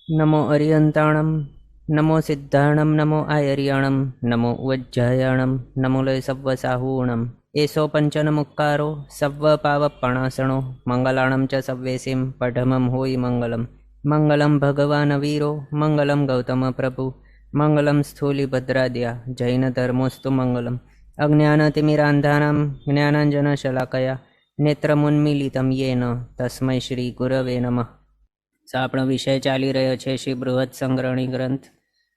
नमो अरियन्ताणं नमो सिद्धाणं नमो आयर्याणं नमो उज्जयाणं नमो लय सव्वसाहूणम् एषो पञ्चनमुक्कारो सव्वपावपणासणो मङ्गलाणं च सव्वेसिं पठमं होयि मङ्गलं मङ्गलं भगवान् वीरो मङ्गलं गौतमप्रभु मङ्गलं स्थूलिभद्राद्या जैनधर्मोऽस्तु मङ्गलम् अज्ञानतिमिरान्धानां ज्ञानाञ्जनशलाकया नेत्रमुन्मीलितं येन तस्मै श्रीगुरवे नमः। આપણો વિષય ચાલી રહ્યો છે શ્રી બૃહદ સંગ્રહણી ગ્રંથ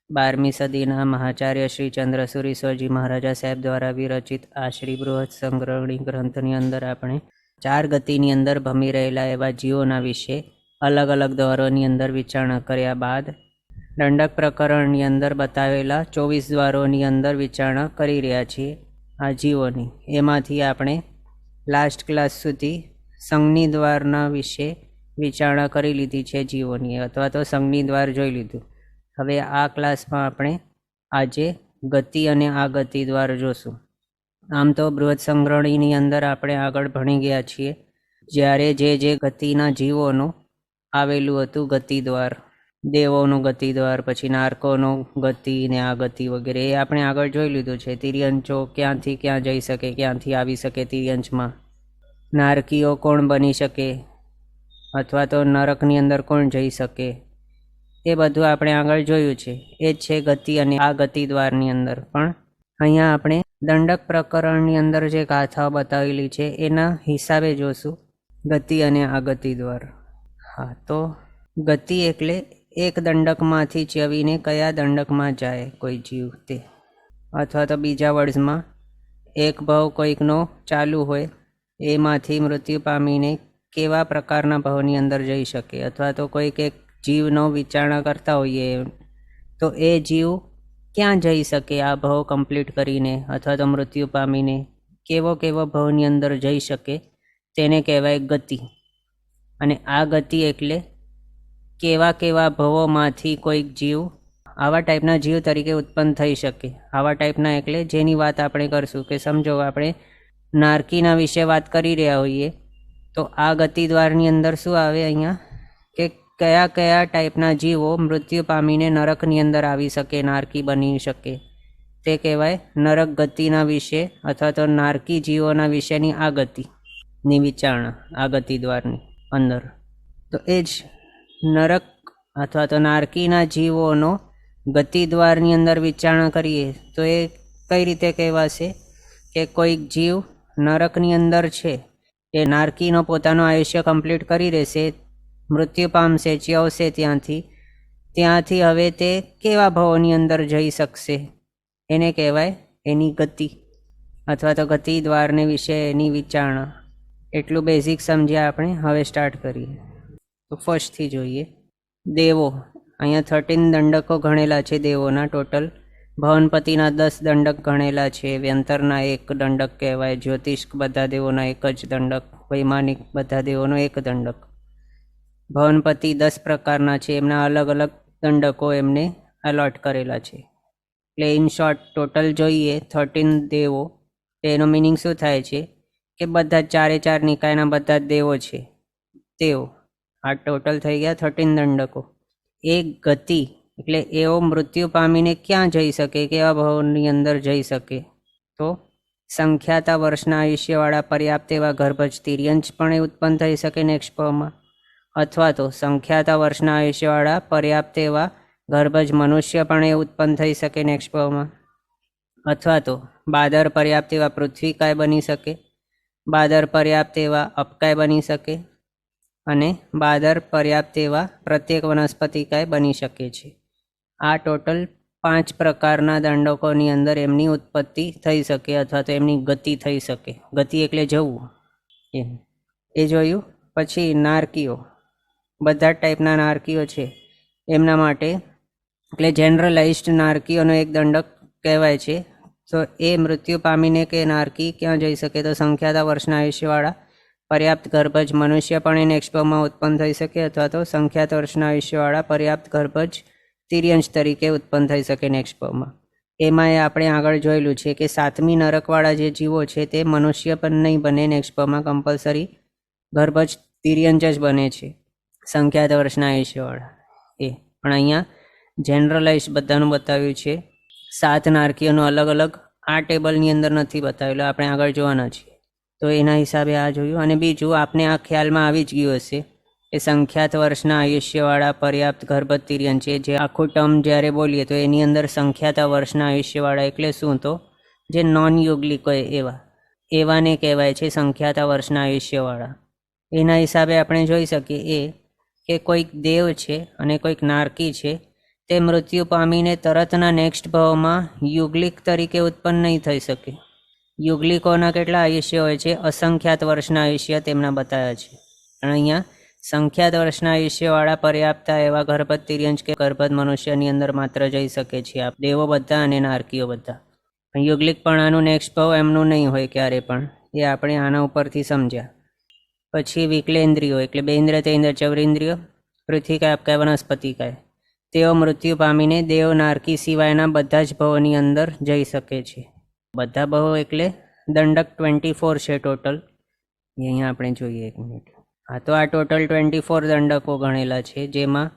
12મી સદીના મહાચાર્ય શ્રી ચંદ્રસુરી સ્વજી મહારાજા સાહેબ દ્વારા વિરચિત આ શ્રી બૃહદ સંગ્રહણી ગ્રંથની અંદર આપણે 4 ગતિની અંદર ભમી રહેલા એવા જીવોના વિશે અલગ અલગ દ્વારોની અંદર વિચારણા કર્યા બાદ દંડક પ્રકરણની અંદર બતાવેલા 24 દ્વારોની અંદર વિચારણા કરી રહ્યા છીએ આ જીવોની। એમાંથી આપણે લાસ્ટ ક્લાસ સુધી સંજ્ઞી દ્વારના વિશે વિચારણા કરી લીધી છે જીવોની, અથવા તો સંજ્ઞી દ્વાર જોઈ લીધું। હવે આ ક્લાસમાં આપણે આજે ગતિ અને આગતિ દ્વાર જોશું। આમ તો બૃહદ સંગ્રહણીની અંદર આપણે આગળ ભણી ગયા છીએ જ્યારે જે ગતિના જીવોનું આવેલું હતું ગતિ દ્વાર, દેવોનું ગતિ દ્વાર, પછી નારકોનો ગતિ ને આ ગતિ વગેરે એ આપણે આગળ જોઈ લીધું છે। તિર્યંચો ક્યાંથી ક્યાં જઈ શકે, ક્યાંથી આવી શકે તિર્યંચમાં, નારકીઓ કોણ બની શકે અથવા તો નરકની અંદર કોણ જઈ શકે, એ બધું આપણે આગળ જોયું છે। એ જ છે ગતિ અને આ ગતિ દ્વારની અંદર। પણ અહીંયા આપણે દંડક પ્રકરણની અંદર જે ગાથાઓ બતાવેલી છે એના હિસાબે જોશું ગતિ અને આગતિ દ્વાર। હા, તો ગતિ એટલે એક દંડકમાંથી ચવીને કયા દંડકમાં જાય કોઈ જીવ તે, અથવા તો બીજા વર્ડ્સમાં એક ભવ કોઈકનો ચાલુ હોય એમાંથી મૃત્યુ પામીને કેવા પ્રકારના ભવની અંદર જઈ શકે, અથવા તો કોઈક એક જીવનો વિચારણા કરતા હોઈએ તો એ જીવ ક્યાં જઈ શકે આ ભવ કમ્પ્લીટ કરીને, અથવા તો મૃત્યુ પામીને કેવો ભવની અંદર જઈ શકે તેને કહેવાય ગતિ। અને આ ગતિ એટલે કેવા ભવોમાંથી કોઈક જીવ આવા ટાઈપના જીવ તરીકે ઉત્પન્ન થઈ શકે। આવા ટાઈપના એટલે જેની વાત આપણે કરશું કે સમજો આપણે નારકીના વિશે વાત કરી રહ્યા હોઈએ તો આ ગતિ દ્વારની અંદર શું આવે અહીંયા કે કયા ટાઈપના જીવો મૃત્યુ પામીને નરકની અંદર આવી શકે, નારકી બની શકે, તે કહેવાય નરક ગતિના વિશે અથવા તો નારકી જીવોના વિશેની આ ગતિની વિચારણા આ ગતિ દ્વારની અંદર। તો એ જ નરક અથવા તો નારકીના જીવોનો ગતિ દ્વારની અંદર વિચારણા કરીએ તો એ કઈ રીતે કહેવાશે કે કોઈક જીવ નરકની અંદર છે, એ નારકીનો પોતાનું આયુષ્ય કમ્પ્લીટ કરી રહેશે, મૃત્યુ પામશે, ચ્યવશે ત્યાંથી હવે તે કેવા ભવોની અંદર જઈ શકશે એને કહેવાય એની ગતિ અથવા તો ગતિ દ્વારને વિશે એની વિચારણા। એટલું બેઝિક સમજ્યા આપણે। હવે સ્ટાર્ટ કરીએ તો ફર્સ્ટથી જોઈએ દેવો। અહીંયા 13 દંડકો ગણેલા છે દેવોના ટોટલ। ભવનપતિના 10 દંડક ગણેલા છે, વ્યંતરના 1 દંડક કહેવાય, જ્યોતિષ બધા દેવોના 1 જ દંડક, વૈમાનિક બધા દેવોનો 1 દંડક। ભવનપતિ 10 પ્રકારના છે, એમના અલગ અલગ દંડકો એમને અલોટ કરેલા છે। એટલે ઇન શોર્ટ ટોટલ જોઈએ 13 દેવો, એનો મિનિંગ શું થાય છે કે બધા 4 નિકાયના બધા દેવો છે તેઓ। આ ટોટલ થઈ ગયા 13 દંડકો। એક ગતિ એટલે એવો મૃત્યુ પામીને ક્યાં જઈ શકે, કેવા ભવની અંદર જઈ શકે, તો સંખ્યાતા વર્ષના આયુષ્યવાળા પર્યાપ્ત એવા ગર્ભજ તિર્યંચ પણ એ ઉત્પન્ન થઈ શકે નેક્સ્ટ ભવમાં, અથવા તો સંખ્યાતા વર્ષના આયુષ્યવાળા પર્યાપ્ત એવા ગર્ભજ મનુષ્ય પણ એ ઉત્પન્ન થઈ શકે નેક્સ્ટ ભવમાં, અથવા તો બાદર પર્યાપ્ત એવા પૃથ્વીકાય બની શકે, બાદર પર્યાપ્ત એવા અપકાય બની શકે, અને બાદર પર્યાપ્ત એવા પ્રત્યેક વનસ્પતિકાય બની શકે છે। આ ટોટલ 5 પ્રકારના દંડકોની અંદર એમની ઉત્પત્તિ થઈ શકે અથવા તો એમની ગતિ થઈ શકે। ગતિ એટલે જવું એમ, એ જોયું। પછી નારકીઓ, બધા ટાઈપના નારકીઓ છે એમના માટે, એટલે જનરલાઇઝ્ડ નારકીઓનો એક દંડક કહેવાય છે। તો એ મૃત્યુ પામીને કે નારકી ક્યાં જઈ શકે, તો સંખ્યાતા વર્ષના આયુષ્યવાળા પર્યાપ્ત ગર્ભજ મનુષ્ય પણ એ નેક્સ્ટ ભવમાં ઉત્પન્ન થઈ શકે, અથવા તો સંખ્યાત વર્ષના આયુષ્યવાળા પર્યાપ્ત ગર્ભજ તિર્યંશ તરીકે ઉત્પન્ન થઈ શકે નેક્સ્ટ ભવમાં। એમાં આપણે આગળ જોયેલું છે કે 7મી નરકવાળા જે જીવો છે તે મનુષ્ય પણ નહીં બને નેક્સ્ટ ભવમાં, કમ્પલસરી ગર્ભજ તિર્યંચ જ બને છે સંખ્યાત વર્ષના આયુષ્યવાળા એ। પણ અહીંયા જનરલાઇઝ બધાનું બતાવ્યું છે. 7 નારકીઓનું અલગ અલગ આ ટેબલની અંદર નથી બતાવેલું, આપણે આગળ જોવાના છીએ. તો એના હિસાબે આ જોયું. અને બીજું આપને આ ખ્યાલમાં આવી જ ગયું હશે એ સંખ્યાત વર્ષના આયુષ્યવાળા પર્યાપ્ત ગર્ભતિર્યન છે. જે આખું ટર્મ જ્યારે બોલીએ તો એની અંદર સંખ્યાત વર્ષના આયુષ્યવાળા એટલે શું, તો જે નોન યુગલિક હોય એવાને કહેવાય છે સંખ્યાત વર્ષના આયુષ્યવાળા. એના હિસાબે આપણે જોઈ શકીએ કે કોઈક દેવ છે અને કોઈક નારકી છે, તે મૃત્યુ પામીને તરતના નેક્સ્ટ ભાવમાં યુગલિક તરીકે ઉત્પન્ન નહીં થઈ શકે. યુગલિકોના કેટલા આયુષ્ય હોય છે, અસંખ્યાત વર્ષના આયુષ્ય તેમના બતાવ્યા છે. પણ અહીંયા સંખ્યાત વર્ષના આયુષ્યવાળા પર્યાપ્તા એવા ગર્ભત તિર્યંશ કે ગર્ભત મનુષ્યની અંદર માત્ર જઈ શકે છે આપ દેવો બધા અને નારકીઓ બધા. પણ યુગલિકપણાનું નેક્સ્ટ ભાવ એમનું નહીં હોય ક્યારે પણ, એ આપણે આના ઉપરથી સમજ્યા. પછી વિકલેન્દ્રિયો એટલે બેન્દ્ર તેન્દ્ર ચૌરેન્દ્રિયો પૃથ્વીકાય આપકાય વનસ્પતિકાય, તેઓ મૃત્યુ પામીને દેવ નારકી સિવાયના બધા જ ભવોની અંદર જઈ શકે છે. બધા ભવો એટલે દંડક 24 છે ટોટલ. અહીંયા આપણે જોઈએ એક મિનિટ. હા, તો આ ટોટલ 24 દંડકો ગણેલા છે, જેમાં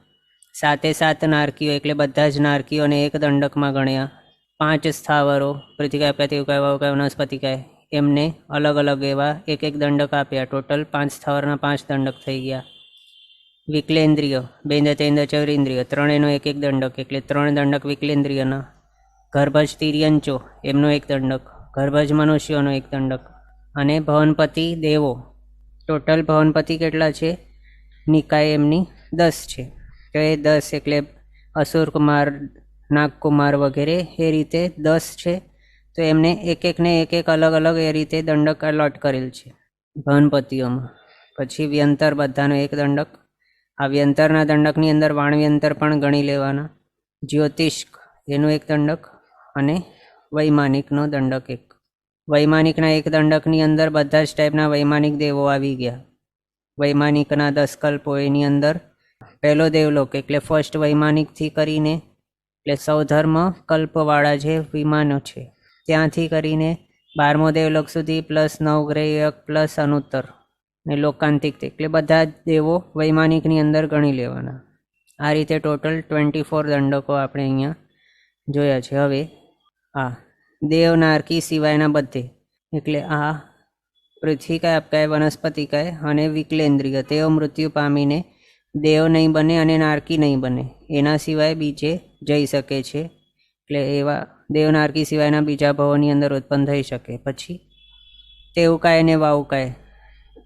7 નારકીઓ એટલે બધા જ નારકીઓને એક દંડકમાં ગણ્યા. 5 સ્થાવરો પૃથ્વીકાય આપકાય તેવકાય વાવકાય વનસ્પતિકાય એમને અલગ અલગ એવા એક દંડક આપ્યા. ટોટલ 5 સ્થાવરના 5 દંડક થઈ ગયા. વિકલેન્દ્રિય બેન્દ્ર તેન્દ્ર ચૌરેન્દ્રિય ત્રણેયનો એક દંડક એટલે 3 દંડક વિકલેન્દ્રિયના. ગર્ભજ તિર્યંચો એમનો એક દંડક, ગર્ભજ મનુષ્યોનો એક દંડક. અને ભવનપતિ દેવો ટોટલ ભવનપતિ કેટલા છે નિકાય એમની 10 છે. તો એ 10 એટલે અસુરકુમાર નાગકુમાર વગેરે એ રીતે 10 છે. તો એમને એકને એક અલગ અલગ એ રીતે દંડક અલોટ કરેલ છે ભવનપતિઓમાં. પછી વ્યંતર બધાનો એક દંડક. આ વ્યંતરના દંડકની અંદર વાણવ્યંતર પણ ગણી લેવાના. જ્યોતિષ્ક એનું એક દંડક અને વૈમાનિકનો દંડક એક. વૈમાનિકના એક દંડકની અંદર બધા જ ટાઈપના વૈમાનિક દેવો આવી ગયા. વૈમાનિકના 10 કલ્પો એની અંદર પહેલો દેવલોક એટલે ફર્સ્ટ વૈમાનિકથી કરીને એટલે સૌધર્મ કલ્પવાળા જે વિમાનો છે ત્યાંથી કરીને 12મો દેવલોક સુધી પ્લસ નવગ્રહયક પ્લસ અનુત્તર ને લોકાંતિક એટલે બધા જ દેવો વૈમાનિકની અંદર ગણી લેવાના. આ રીતે ટોટલ 24 દંડકો આપણે અહીંયા જોયા છે. હવે આ દેવ નારકી સિવાયના બધે એટલે આ પૃથ્વીકાય આપકાય વનસ્પતિકાય અને વિકલેન્દ્રિય તેઓ મૃત્યુ પામીને દેવ નહીં બને અને નારકી નહીં બને, એના સિવાય બીજે જઈ શકે છે. એટલે એવા દેવ નારકી સિવાયના બીજા ભવોની અંદર ઉત્પન્ન થઈ શકે. પછી તેવકાય અને વાવકાય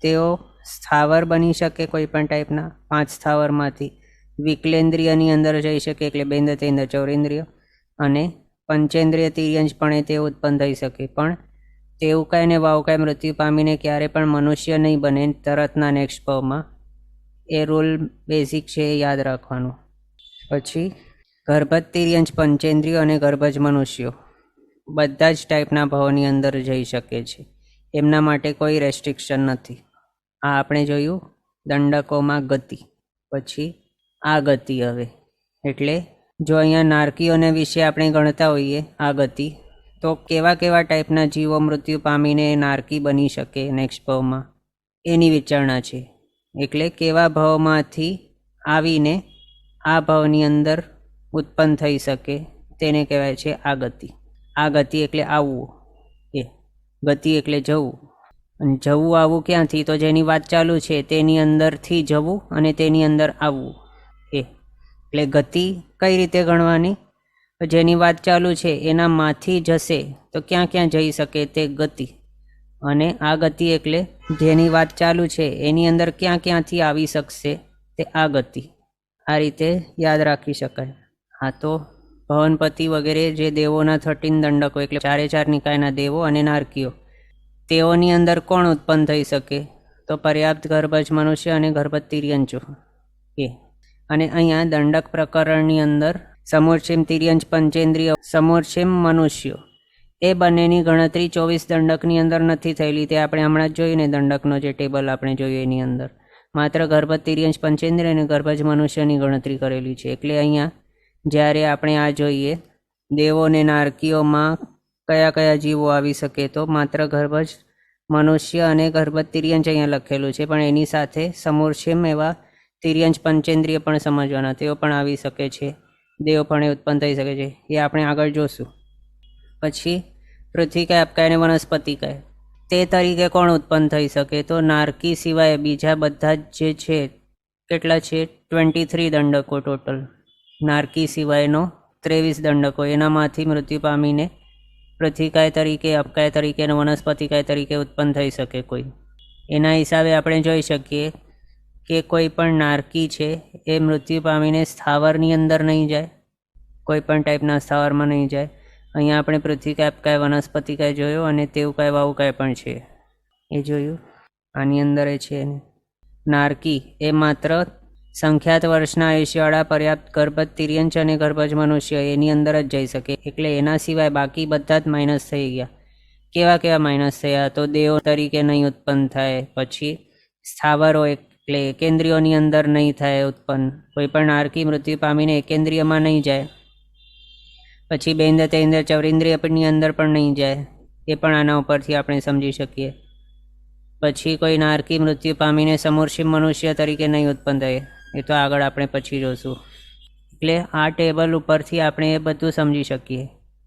તેઓ સ્થાવર બની શકે કોઈ પણ ટાઈપના 5 સ્થાવરમાંથી. વિકલેન્દ્રિયની અંદર જઈ શકે એટલે બેન્દ્ર તેન્દ્ર ચૌરેન્દ્રિય. અને પંચેન્દ્રિય તિર્યંશ પણ તે ઉત્પન્ન થઈ શકે. પણ તેવકાય અને વાવકાય મૃત્યુ પામીને ક્યારે પણ મનુષ્ય નહીં બને તરતના નેક્સ્ટ ભાવમાં. એ રૂલ બેઝિક છે, એ યાદ રાખવાનું. પછી ગર્ભજ તિર્યંશ પંચેન્દ્રિયો અને ગર્ભજ મનુષ્યો બધા જ ટાઈપના ભાવોની અંદર જઈ શકે છે. એમના માટે કોઈ રેસ્ટ્રિક્શન નથી. આ આપણે જોયું દંડકોમાં ગતિ. પછી આ ગતિ હવે એટલે જો અહીંયા નારકીઓને વિશે આપણે ગણતા હોઈએ આ ગતિ, તો કેવા ટાઈપના જીવો મૃત્યુ પામીને નારકી બની શકે નેક્સ્ટ ભાવમાં એની વિચારણા છે. એટલે કેવા ભાવમાંથી આવીને આ ભાવની અંદર ઉત્પન્ન થઈ શકે તેને કહેવાય છે આ ગતિ. આ ગતિ એટલે આવવું, એ ગતિ એટલે જવું. અને જવું આવવું ક્યાંથી, તો જેની વાત ચાલુ છે તેની અંદરથી જવું અને તેની અંદર આવવું. એટલે ગતિ કઈ રીતે ગણવાની, જેની વાત ચાલુ છે એનામાંથી જશે તો ક્યાં જઈ શકે તે ગતિ. અને આ ગતિ એટલે જેની વાત ચાલુ છે એની અંદર ક્યાંથી આવી શકશે તે આ ગતિ. આ રીતે યાદ રાખી શકાય. હા, તો ભવનપતિ વગેરે જે દેવોના 13 દંડકો એટલે 4 નિકાયના દેવો અને નારકીઓ, તેઓની અંદર કોણ ઉત્પન્ન થઈ શકે, તો પર્યાપ્ત ગર્ભજ મનુષ્ય અને ગર્ભજ તિર્યંચો એ. અને અહીંયા દંડક પ્રકરણની અંદર સમૂર્છિમ તિર્યંચ પંચેન્દ્રિય સમૂર્છિમ મનુષ્યો એ બંનેની ગણતરી 24 દંડકની અંદર નથી થયેલી. તે આપણે હમણાં જ જોયું ને, દંડકનો જે ટેબલ આપણે જોયું એની અંદર માત્ર ગર્ભજ તિર્યંચ પંચેન્દ્રિય અને ગર્ભજ મનુષ્યની ગણતરી કરેલી છે. એટલે અહીંયા જ્યારે આપણે આ જોઈએ દેવો ને નારકીઓમાં કયા જીવો આવી શકે, તો માત્ર ગર્ભજ મનુષ્ય અને ગર્ભજ તિર્યંચ અહીંયા લખેલું છે. પણ એની સાથે સમૂર્છિમ એવા તિર્યંચ પંચેન્દ્રિય પણ સમજવાના, તેઓ પણ આવી શકે છે, દેવો પણ ઉત્પન્ન થઈ શકે છે, એ આપણે આગળ જોશું. પછી પૃથ્વીકાય, આપકાય અને વનસ્પતિકાય, તે તરીકે કોણ ઉત્પન્ન થઈ શકે? તો નારકી સિવાય બીજા બધા જ જે છે, કેટલા છે? 23 દંડકો ટોટલ. નારકી સિવાયનો 23 દંડકો, એનામાંથી મૃત્યુ પામીને પૃથ્વીકાય તરીકે, અપકાય તરીકે અને વનસ્પતિકાય તરીકે ઉત્પન્ન થઈ શકે કોઈ. એના હિસાબે આપણે જોઈ શકીએ કે કોઈ પણ નારકી છે એ મૃત્યુ પામીને સ્થાવરની અંદર નહીં જાય, કોઈ પણ ટાઈપના સ્થાવરમાં નહીં જાય. અહીંયા આપણે પૃથ્વીકાય, અપકાય, વનસ્પતિકાય જોયો, અને તેવુકાય, વાવુકાય પણ છે એ જોયું. આની અંદર એ છે નારકી એ માત્ર સંખ્યાત વર્ષના આયુષ્યવાળા પર્યાપ્ત ગર્ભજ તિર્યંચ અને ગર્ભજ મનુષ્ય એની અંદર જ જઈ શકે. એટલે એના સિવાય બાકી બધા જ માઇનસ થઈ ગયા. કેવા કેવા માઇનસ થયા? તો દેવો તરીકે નહીં ઉત્પન્ન થાય, પછી સ્થાવરો એટલે એકેન્દ્રિયોની અંદર નહીં થાય ઉત્પન્ન, કોઈ પણ નારકી મૃત્યુ પામીને એકેન્દ્રિયમાં નહીં જાય, પછી બેન્દ્ર તેન્દ્ર ચૌરેન્દ્રિયની અંદર પણ નહીં જાય, એ પણ આના ઉપરથી આપણે સમજી શકીએ. પછી કોઈ નારકી મૃત્યુ પામીને સમૂર્ષિ મનુષ્ય તરીકે નહીં ઉત્પન્ન થાય, એ તો આગળ આપણે પછી જોશું. એટલે આ ટેબલ ઉપરથી આપણે એ બધું સમજી શકીએ.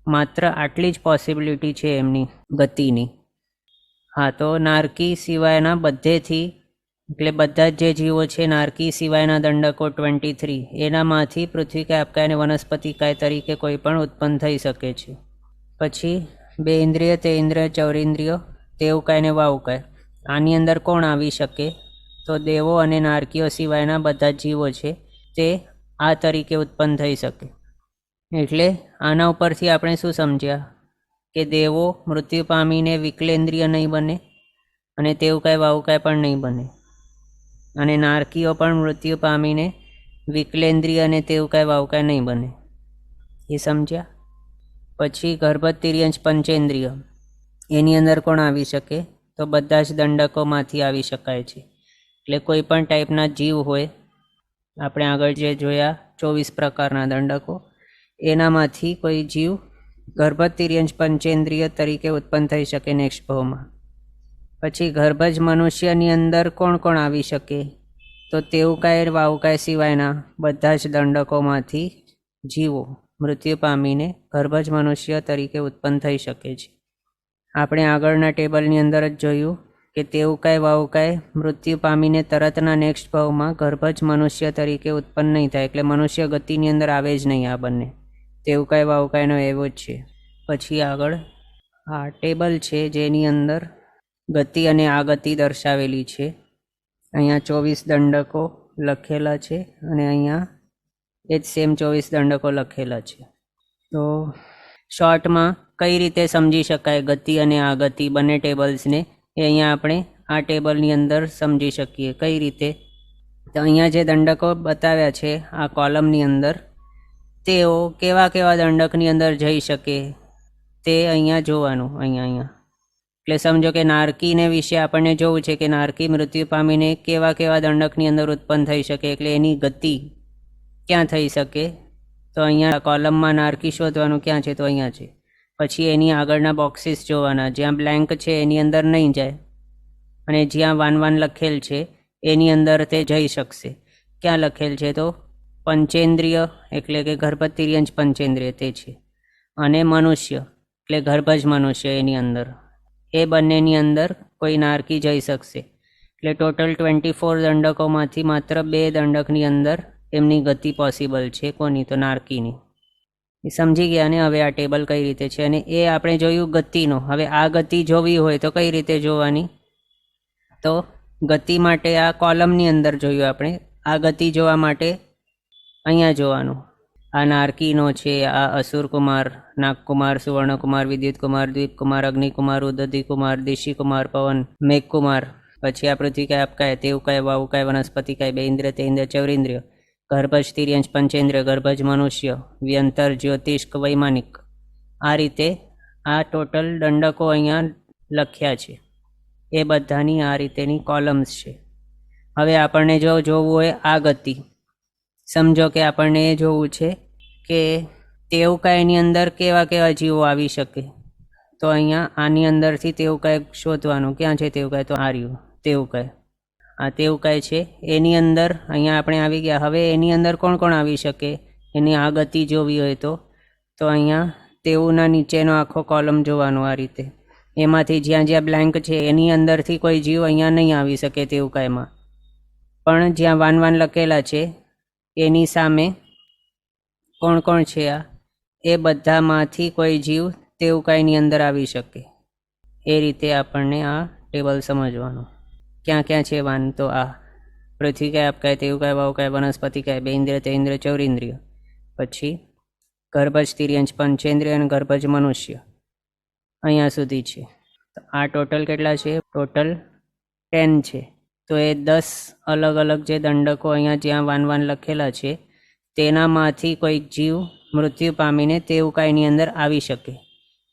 માત્ર આટલી જ પોસિબિલિટી છે એમની ગતિની. હા, તો નારકી સિવાયના બધેથી, એટલે બધા જ જે જીવો છે નારકી સિવાયના દંડકો 23, એનામાંથી પૃથ્વીકાય, અપકાય અને વનસ્પતિકાય તરીકે કોઈ પણ ઉત્પન્ન થઈ શકે છે. પછી બે ઇન્દ્રિય, તે ઇન્દ્રિય, ચૌરેન્દ્રિયો, તેવુકાય અને વાવુકાય, આની અંદર કોણ આવી શકે? તો દેવો અને નારકીઓ સિવાયના બધા જીવો છે તે આ તરીકે ઉત્પન્ન થઈ શકે. એટલે આના ઉપરથી આપણે શું સમજ્યા કે દેવો મૃત્યુ પામીને વિકલેન્દ્રિય નહીં બને, અને તેવુકાય, વાવુકાય પણ નહીં બને, અને નારકીઓ પણ મૃત્યુ પામીને વિકલેન્દ્રિય અને તેવુકાય, વાવુકાય નહીં બને. એ સમજ્યા? પછી ગર્ભજ તિર્યંચ પંચેન્દ્રિય, એની અંદર કોણ આવી શકે? તો બધા જ દંડકોમાંથી આવી શકાય છે. એટલે કોઈ પણ ટાઈપના જીવ હોય, આપણે આગળ જે જોયા 24 પ્રકારના દંડકો, એનામાંથી કોઈ જીવ ગર્ભજ તિર્યંચ પંચેન્દ્રિય તરીકે ઉત્પન્ન થઈ શકે નેક્સ્ટ ભાવમાં. પછી ગર્ભજ મનુષ્યની અંદર કોણ કોણ આવી શકે? તો તેવુકાય, વાવુકાય સિવાયના બધા જ દંડકોમાંથી જીવો મૃત્યુ પામીને ગર્ભજ મનુષ્ય તરીકે ઉત્પન્ન થઈ શકે છે. આપણે આગળના ટેબલની અંદર જ જોયું કે તેવુકાય, વાવુકાય મૃત્યુ પામીને તરતના નેક્સ્ટ ભાવમાં ગર્ભજ મનુષ્ય તરીકે ઉત્પન્ન નહીં થાય, એટલે મનુષ્ય ગતિની અંદર આવે જ નહીં આ બંને. તેવુકાય, વાવુકાયનો એવો જ છે. પછી આગળ આ ટેબલ છે જેની અંદર ગતિ અને આગતિ દર્શાવેલી છે. અહીંયા 24 દંડકો લખેલા છે, અને અહીંયા એ જ સેમ 24 દંડકો લખેલા છે. તો શોર્ટમાં કઈ રીતે સમજી શકાય ગતિ અને આગતિ બંને ટેબલ્સને, એ અહીંયા આપણે આ ટેબલની અંદર સમજી શકીએ. કઈ રીતે? તો અહીંયા જે દંડકો બતાવ્યા છે આ કોલમની અંદર, તેઓ કેવા કેવા દંડકની અંદર જઈ શકે તે અહીંયા જોવાનું. અહીંયા એટલે સમજો કે નારકીને વિશે આપણને જોવું છે કે નારકી મૃત્યુ પામીને કેવા કેવા દંડકની અંદર ઉત્પન્ન થઈ શકે, એટલે એની ગતિ ક્યાં થઈ શકે? તો અહીંયા કોલમમાં નારકી શોધવાનું ક્યાં છે? તો અહીંયા છે. પછી એની આગળના બોક્સીસ જોવાના, જ્યાં બ્લેન્ક છે એની અંદર નહીં જાય, અને જ્યાં 1 1 લખેલ છે એની અંદર તે જઈ શકશે. ક્યાં લખેલ છે? તો પંચેન્દ્રિય એટલે કે ગર્ભજ તિર્યંચ પંચેન્દ્રિય તે છે, અને મનુષ્ય એટલે ગર્ભજ મનુષ્ય એની અંદર, એ બંનેની અંદર કોઈ નારકી જઈ શકશે. એટલે ટોટલ 24 દંડકોમાંથી માત્ર 2 દંડકની અંદર એમની ગતિ પોસિબલ છે. કોની? તો નારકીની. એ સમજી ગયા ને હવે આ ટેબલ કઈ રીતે છે? અને એ આપણે જોયું ગતિનો. હવે આ ગતિ જોવી હોય તો કઈ રીતે જોવાની? તો ગતિ માટે આ કોલમની અંદર જોયું આપણે. આ ગતિ જોવા માટે અહીંયા જોવાનું. આ નારકીનો છે, આ અસુરકુમાર, નાગકુમાર, સુવર્ણકુમાર, વિદ્યુતકુમાર, દ્વીપકુમાર, અગ્નિકુમાર, ઉદધિકુમાર, દેશીકુમાર, પવન, મેઘકુમાર. પછી આ પૃથ્વીકાય, અપકાય, તેવુકાય, વાવુકાય, વનસ્પતિકાય, બે ઇન્દ્રિય, તે ઇન્દ્રિય, ચૌરેન્દ્રિય, ગર્ભજ તિર્યંચ પંચેન્દ્રિય, ગર્ભજ મનુષ્ય, વ્યંતર, જ્યોતિષ્ક, વૈમાનિક. આ રીતે આ ટોટલ દંડકો અહીંયા લખ્યા છે. એ બધાની આ રીતેની કોલમ્સ છે. હવે આપણને જો જોવું હોય આ ગતિ, સમજો કે આપણને એ જોવું છે કે તેવુકાયની અંદર કેવા કેવા જીવો આવી શકે, તો અહીંયા આની અંદરથી તેવુકાય શોધવાનું. ક્યાં છે તેવુકાય? તો આ રહ્યું તેવુકાય. આ તેવું કાંઈ છે. એની અંદર અહીંયા આપણે આવી ગયા. હવે એની અંદર કોણ કોણ આવી શકે, એની આ ગતિ જોવી હોય તો અહીંયા તેવુંના નીચેનો આખો કોલમ જોવાનો આ રીતે. એમાંથી જ્યાં જ્યાં બ્લેન્ક છે એની અંદરથી કોઈ જીવ અહીંયા નહીં આવી શકે તેવું કાંઈમાં. પણ જ્યાં વાન વાન લખેલા છે એની સામે કોણ કોણ છે આ, એ બધામાંથી કોઈ જીવ તેવું કાંઈની અંદર આવી શકે. એ રીતે આપણને આ ટેબલ સમજવાનું. ક્યાં ક્યાં છે વાન, તો આ પૃથ્વી કાય, આપ કાય, તેવું કાય, વાવ કાય, વનસ્પતિ કાય, બેન્દ્રિય, તેન્દ્રિય, ચૌરેન્દ્રિય. પછી ગર્ભજ, તિર્યંચ, પંચેન્દ્રિય અને ગર્ભજ મનુષ્ય અહીંયા સુધી છે. તો આ ટોટલ કેટલા છે? ટોટલ 10 છે. તો એ 10 અલગ અલગ જે દંડકો અહીંયા જ્યાં વાન વાન લખેલા છે તેનામાંથી કોઈક જીવ મૃત્યુ પામીને તેવું કાંઈની અંદર આવી શકે.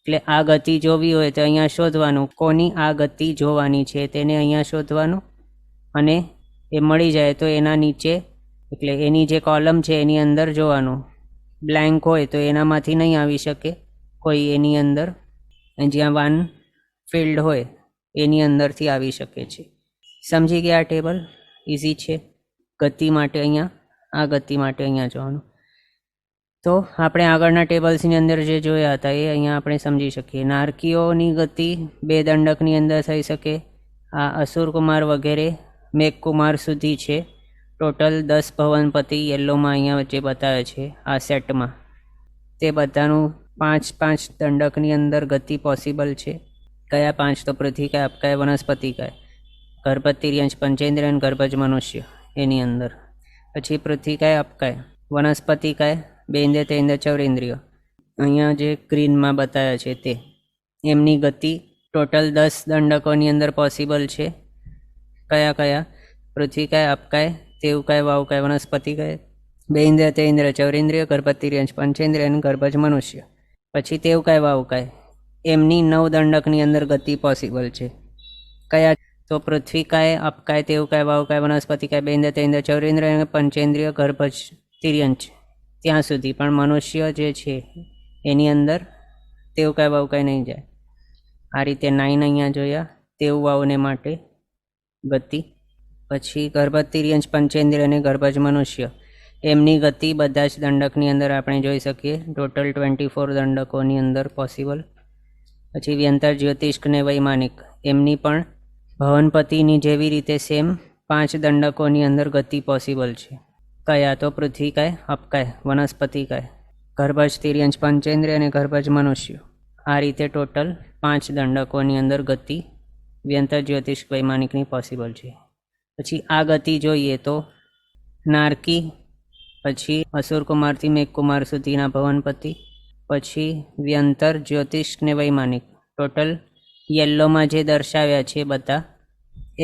એટલે આ ગતિ જોવી હોય તો અહીંયા શોધવાનું, કોની આ ગતિ જોવાની છે તેને અહીંયા શોધવાનું, અને એ મળી જાય તો એના નીચે, એટલે એની જે કોલમ છે એની અંદર જોવાનું. બ્લેન્ક હોય તો એનામાંથી નહીં આવી શકે કોઈ, એની અંદર જ્યાં વાન ફિલ્ડ હોય એની અંદરથી આવી શકે છે. સમજી ગયા? આ ટેબલ ઇઝી છે. ગતિ માટે અહીંયા, આ ગતિ માટે અહીંયા જોવાનું. તો આપણે આગળના ટેબલ્સની અંદર જે જોયા હતા એ અહીંયા આપણે સમજી શકીએ. નારકીઓની ગતિ 2 દંડકની અંદર થઈ શકે. આ અસુરકુમાર વગેરે મેઘકુમાર સુધી છે. ટોટલ 10 ભવનપતિ યલોમાં અહીંયા વચ્ચે બતાવે છે આ સેટમાં. તે બધાનું 5-5 દંડકની અંદર ગતિ પોસિબલ છે. કયા 5? તો પૃથ્વી કાય, આપ કાય, વનસ્પતિ કાય, ગર્ભજ, તિર્યંચ, પંચેન્દ્રિય અને ગર્ભજ મનુષ્ય એની અંદર. પછી પૃથ્વી કાય, આપ કાય, વનસ્પતિ કાય, બેન્દ્રિય, તેન્દ્રિય, ચૌરેન્દ્રિય અહીંયા જે ગ્રીનમાં બતાવ્યા છે તે, એમની ગતિ ટોટલ 10 દંડકોની અંદર પોસિબલ છે. કયા કયા? પૃથ્વી કાય, આપ કાય, તેવું કાય, વાવ કાય, વનસ્પતિ કાય, બેન્દ્રિય, તેન્દ્રિય, ચૌરેન્દ્રિય, ગર્ભજ, તિર્યંચ, પંચેન્દ્રિય અને ગર્ભજ મનુષ્ય. પછી તેવું કાય, વાવ કાય, એમની 9 દંડકની અંદર ગતિ પોસિબલ છે. કયા? તો પૃથ્વી કાય, આપ કાય, તેવું કાય, વાવ કાય, વનસ્પતિ કાય, બેન્દ્રિય, તેન્દ્રિય, ચૌરેન્દ્રિય અને પંચેન્દ્રિય, ગર્ભજ, તિર્યંચ ત્યાં સુધી. પણ મનુષ્ય જે છે એની અંદર તેવું કાંઈ વાવ કાંઈ નહીં જાય. આ રીતે 9 અહીંયા જોયા તેવું વાવને માટે ગતિ. પછી ગર્ભજ, તિર્યંચ, પંચેન્દ્રિય અને ગર્ભજ મનુષ્ય એમની ગતિ બધા જ દંડકની અંદર આપણે જોઈ શકીએ. ટોટલ 24 દંડકોની અંદર પોસિબલ. પછી વ્યંતર, જ્યોતિષ્ક ને વૈમાનિક એમની પણ ભવનપતિની જેવી રીતે સેમ 5 દંડકોની અંદર ગતિ પોસિબલ છે. કયા? તો પૃથ્વી કાય, આપ કાય, વનસ્પતિ કાય, ગર્ભજ, તિર્યંચ, પંચેન્દ્રિય અને ગર્ભજ મનુષ્ય. આ રીતે ટોટલ 5 દંડકોની અંદર ગતિ વ્યંતર, જ્યોતિષ્ક, વૈમાનિકની પોસિબલ છે. પછી આ ગતિ જોઈએ તો નારકી, પછી અસુરકુમારથી મેઘકુમાર સુધીના ભવનપતિ, પછી વ્યંતર, જ્યોતિષ્ક ને વૈમાનિક. ટોટલ યલોમાં જે દર્શાવ્યા છે બધા,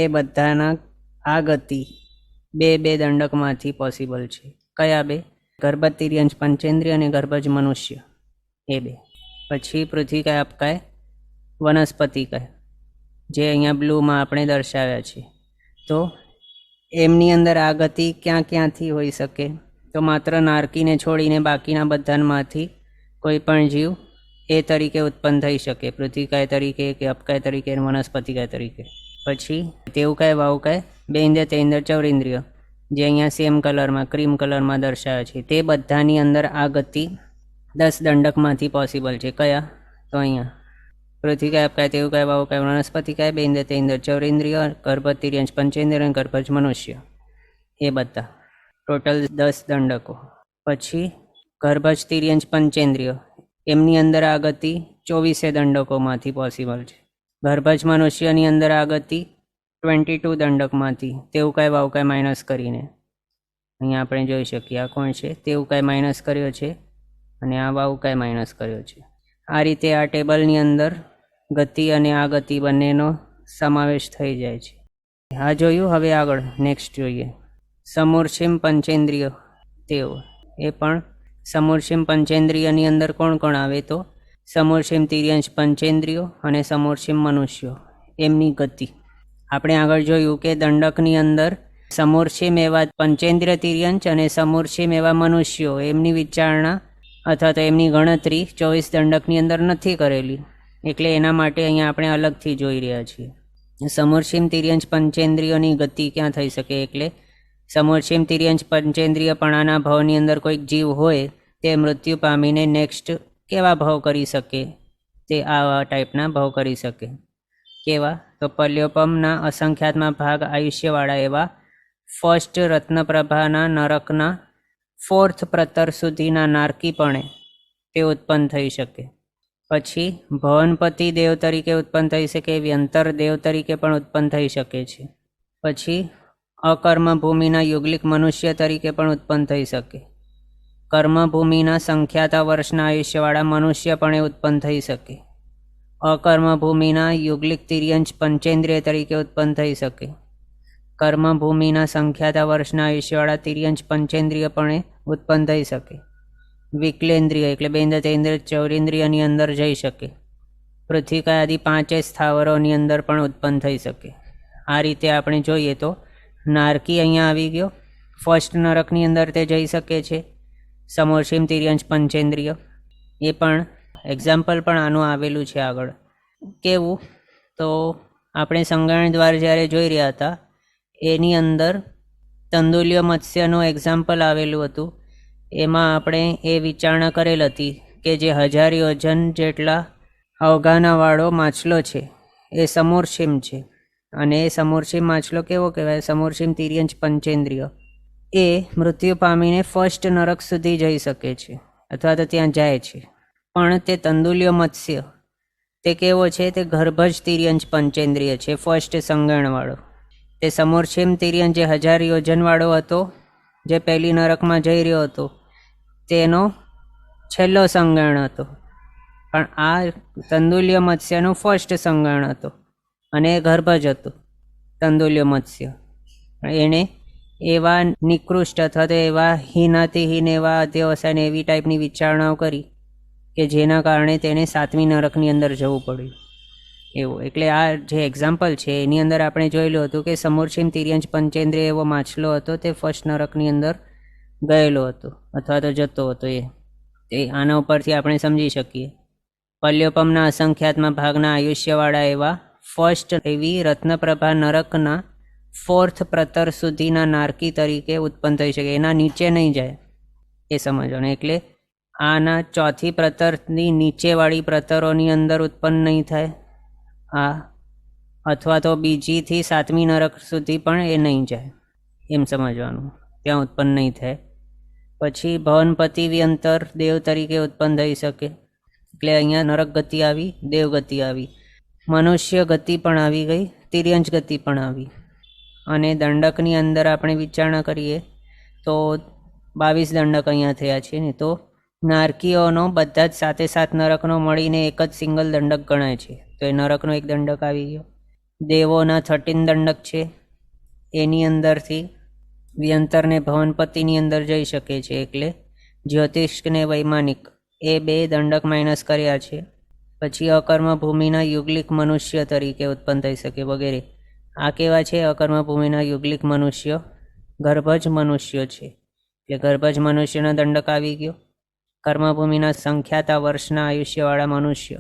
એ બધાના આ ગતિ 2 દંડકમાંથી પોસિબલ છે. કયા 2? ગર્ભજ, તિર્યંચ, પંચેન્દ્રિય અને ગર્ભજ મનુષ્ય એ 2. પછી પૃથ્વી કાય, આપ કાય, વનસ્પતિ કાય જે અહીંયા બ્લુમાં આપણે દર્શાવ્યા છે. તો એમની અંદર આ ગતિ ક્યાં ક્યાંથી હોઈ શકે? તો માત્ર નારકીને છોડીને બાકીના બધામાંથી કોઈ પણ જીવ એ તરીકે ઉત્પન્ન થઈ શકે. પૃથ્વી કાય તરીકે કે અપકાય તરીકે, વનસ્પતિ કાય તરીકે. પછી તેવું કાય, વાવ કાય, બેન્દ્રિય, તેન્દ્રિય, ચૌરેન્દ્રિય જે અહીંયા સેમ કલરમાં, ક્રીમ કલરમાં દર્શાવે છે, તે બધાની અંદર આ ગતિ 10 દંડકમાંથી પોસિબલ છે. કયા? તો અહીંયા પૃથ્વી કાય, આપ કાય, તેવું કાય, વાવ કાય, વનસ્પતિ કાય, બેન્દ્રિય, તેન્દ્રિય, ચૌરેન્દ્રિય, ગર્ભજ, તિર્યંચ, પંચેન્દ્રિય અને ગર્ભજ મનુષ્ય એ બધા ટોટલ 10 દંડકો. પછી ગર્ભજ, તિર્યંચ, પંચેન્દ્રિય એમની અંદર આ ગતિ 24 દંડકોમાંથી પોસિબલ છે. ગર્ભજ મનુષ્યની અંદર આ ગતિ 22 દંડકમાંથી, તેવું કાંઈ વાવ કાંઈ માઇનસ કરીને અહીંયા આપણે જોઈ શકીએ. આ કોણ છે? તેવું કાંઈ માઇનસ કર્યો છે અને આ વાવ કાંઈ માઇનસ કર્યો છે. આ રીતે આ ટેબલની અંદર ગતિ અને આ ગતિ બંનેનો સમાવેશ થઈ જાય છે. આ જોયું. હવે આગળ નેક્સ્ટ જોઈએ સમૂર્છિમ પંચેન્દ્રિય. તેઓ એ પણ સમૂર્છિમ પંચેન્દ્રિયની અંદર કોણ કોણ આવે? તો સમૂર્છિમ, તિર્યંચ, પંચેન્દ્રિયો અને સમૂર્છિમ મનુષ્યો એમની ગતિ. આપણે આગળ જોયું કે દંડકની અંદર સમૂર્છિમ એવા પંચેન્દ્રિય, તિર્યંચ અને સમૂર્છિમ એવા મનુષ્યો એમની વિચારણા અથવા તો એમની ગણતરી 24 દંડકની અંદર નથી કરેલી, એટલે એના માટે અહીંયા આપણે અલગથી જોઈ રહ્યા છીએ. સમૂર્છિમ તિર્યંચ પંચેન્દ્રિયોની ગતિ ક્યાં થઈ શકે? એટલે સમૂર્છિમ તિર્યંચ પંચેન્દ્રિયપણાના ભાવની અંદર કોઈક જીવ હોય તે મૃત્યુ પામીને નેક્સ્ટ કેવા ભાવ કરી શકે? તે આવા ટાઈપના ભાવ કરી શકે. કેવા? તો પલ્યોપમના અસંખ્યાતમાં ભાગ આયુષ્યવાળા એવા ફર્સ્ટ રત્નપ્રભાના નરકના 4th પ્રતર સુધીના નારકીપણે તે ઉત્પન્ન થઈ શકે. પછી ભવનપતિ દેવ તરીકે ઉત્પન્ન થઈ શકે, વ્યંતર દેવ તરીકે પણ ઉત્પન્ન થઈ શકે છે. પછી અકર્મભૂમિના યુગલિક મનુષ્ય તરીકે પણ ઉત્પન્ન થઈ શકે. કર્મભૂમિના સંખ્યાતા વર્ષના આયુષ્યવાળા મનુષ્યપણે ઉત્પન્ન થઈ શકે. અકર્મભૂમિના યુગલિક તિર્યંચ પંચેન્દ્રિય તરીકે ઉત્પન્ન થઈ શકે. કર્મભૂમિના સંખ્યાતા વર્ષના આયુષ્યવાળા તિર્યંચ પંચેન્દ્રિયપણે ઉત્પન્ન થઈ શકે. વિકલેન્દ્રિય એટલે બેન્દ્રેન્દ્રિય ચૌરેન્દ્રિયની અંદર જઈ શકે. પૃથ્વીકા આદિ 5 સ્થાવરોની અંદર પણ ઉત્પન્ન થઈ શકે. આ રીતે આપણે જોઈએ તો નારકી અહીંયા આવી ગયો, ફર્સ્ટ નરકની અંદર તે જઈ શકે છે. સમૂર્છિમ તિર્યંચ પંચેન્દ્રિય એ પણ એક્ઝામ્પલ પણ આનું આવેલું છે આગળ. કેવું? તો આપણે સંગણ દ્વાર જ્યારે જોઈ રહ્યા હતા એની અંદર તંદુલ્ય મત્સ્યનું એક્ઝામ્પલ આવેલું હતું. એમાં આપણે એ વિચારણા કરેલ હતી કે જે 1000 યોજન જેટલા અવગાનાવાળો માછલો છે એ સમૂર્છિમ છે. અને એ સમૂર્છિમ માછલો કેવો કહેવાય? સમૂર્છિમ તિર્યંચ પંચેન્દ્રિય. એ મૃત્યુ પામીને ફર્સ્ટ નરક સુધી જઈ શકે છે અથવા તો ત્યાં જાય છે. પણ તે તંદુલ્ય મત્સ્ય તે કેવો છે? તે ગર્ભજ તિર્યંચ પંચેન્દ્રિય છે, ફર્સ્ટ સંગણવાળો. તે સમૂર્છિમ તિર્યંચ જે 1000 યોજનવાળો હતો, જે પહેલી નરકમાં જઈ રહ્યો હતો, તેનો છેલ્લો સંગણ હતો. પણ આ તંદુલ્ય મત્સ્યનું ફર્સ્ટ સંગણ હતો અને એ ગર્ભજ હતું તંદુલ્ય મત્સ્ય. એણે એવા નિકૃષ્ટ અથવા તો એવા હીનાતિહીન એવા અધ્યવસાન એવી ટાઈપની વિચારણાઓ કરી કે જેના કારણે તેને 7મી નરકની અંદર જવું પડ્યું એવું. એટલે આ જે એક્ઝામ્પલ છે એની અંદર આપણે જોયેલું હતું કે સમૂર્છિમ તિર્યંચ પંચેન્દ્રિય એવો માછલો હતો, તે ફર્સ્ટ નરકની અંદર ગયેલો હતો અથવા તો જતો હતો. એ આના ઉપરથી આપણે સમજી શકીએ. પલ્યોપમના અસંખ્યાતમાં ભાગના આયુષ્યવાળા એવા ફર્સ્ટ એવી રત્નપ્રભા નરકના 4th પ્રતર સુધીના નારકી તરીકે ઉત્પન્ન થઈ શકે. એના નીચે નહીં જાય એ સમજવાનું. એટલે આના 4થી પ્રતરની નીચેવાળી પ્રતરોની અંદર ઉત્પન્ન નહીં થાય આ, અથવા તો બીજીથી 7મી નરક સુધી પણ એ નહીં જાય એમ સમજવાનું, ત્યાં ઉત્પન્ન નહીં થાય. પછી ભવનપતિ વ્યંતર દેવ તરીકે ઉત્પન્ન થઈ શકે. એટલે અહીંયા નરક ગતિ આવી, દેવ ગતિ આવી, મનુષ્ય ગતિ પણ આવી ગઈ, તિર્યંચ ગતિ પણ આવી. અને દંડકની અંદર આપણે વિચારણા કરીએ તો 22 દંડક અહીંયા થયા છે ને. તો નારકીઓનો બધા જ 7 નરકનો મળીને એક જ સિંગલ દંડક ગણાય છે. તો એ નરકનો એક દંડક આવી ગયો. દેવોના 13 દંડક છે, એની અંદરથી વ્યંતરને ભવનપતિની અંદર જઈ શકે છે. એટલે જ્યોતિષને વૈમાનિક એ 2 દંડક માઇનસ કર્યા છે. પછી અકર્મભૂમિના યુગલિક મનુષ્ય તરીકે ઉત્પન્ન થઈ શકે વગેરે. આ કેવા છે? અકર્મભૂમિના યુગલિક મનુષ્ય ગર્ભજ મનુષ્ય છે. એટલે ગર્ભજ મનુષ્યનો દંડક આવી ગયો. કર્મભૂમિના સંખ્યાતા વર્ષના આયુષ્યવાળા મનુષ્ય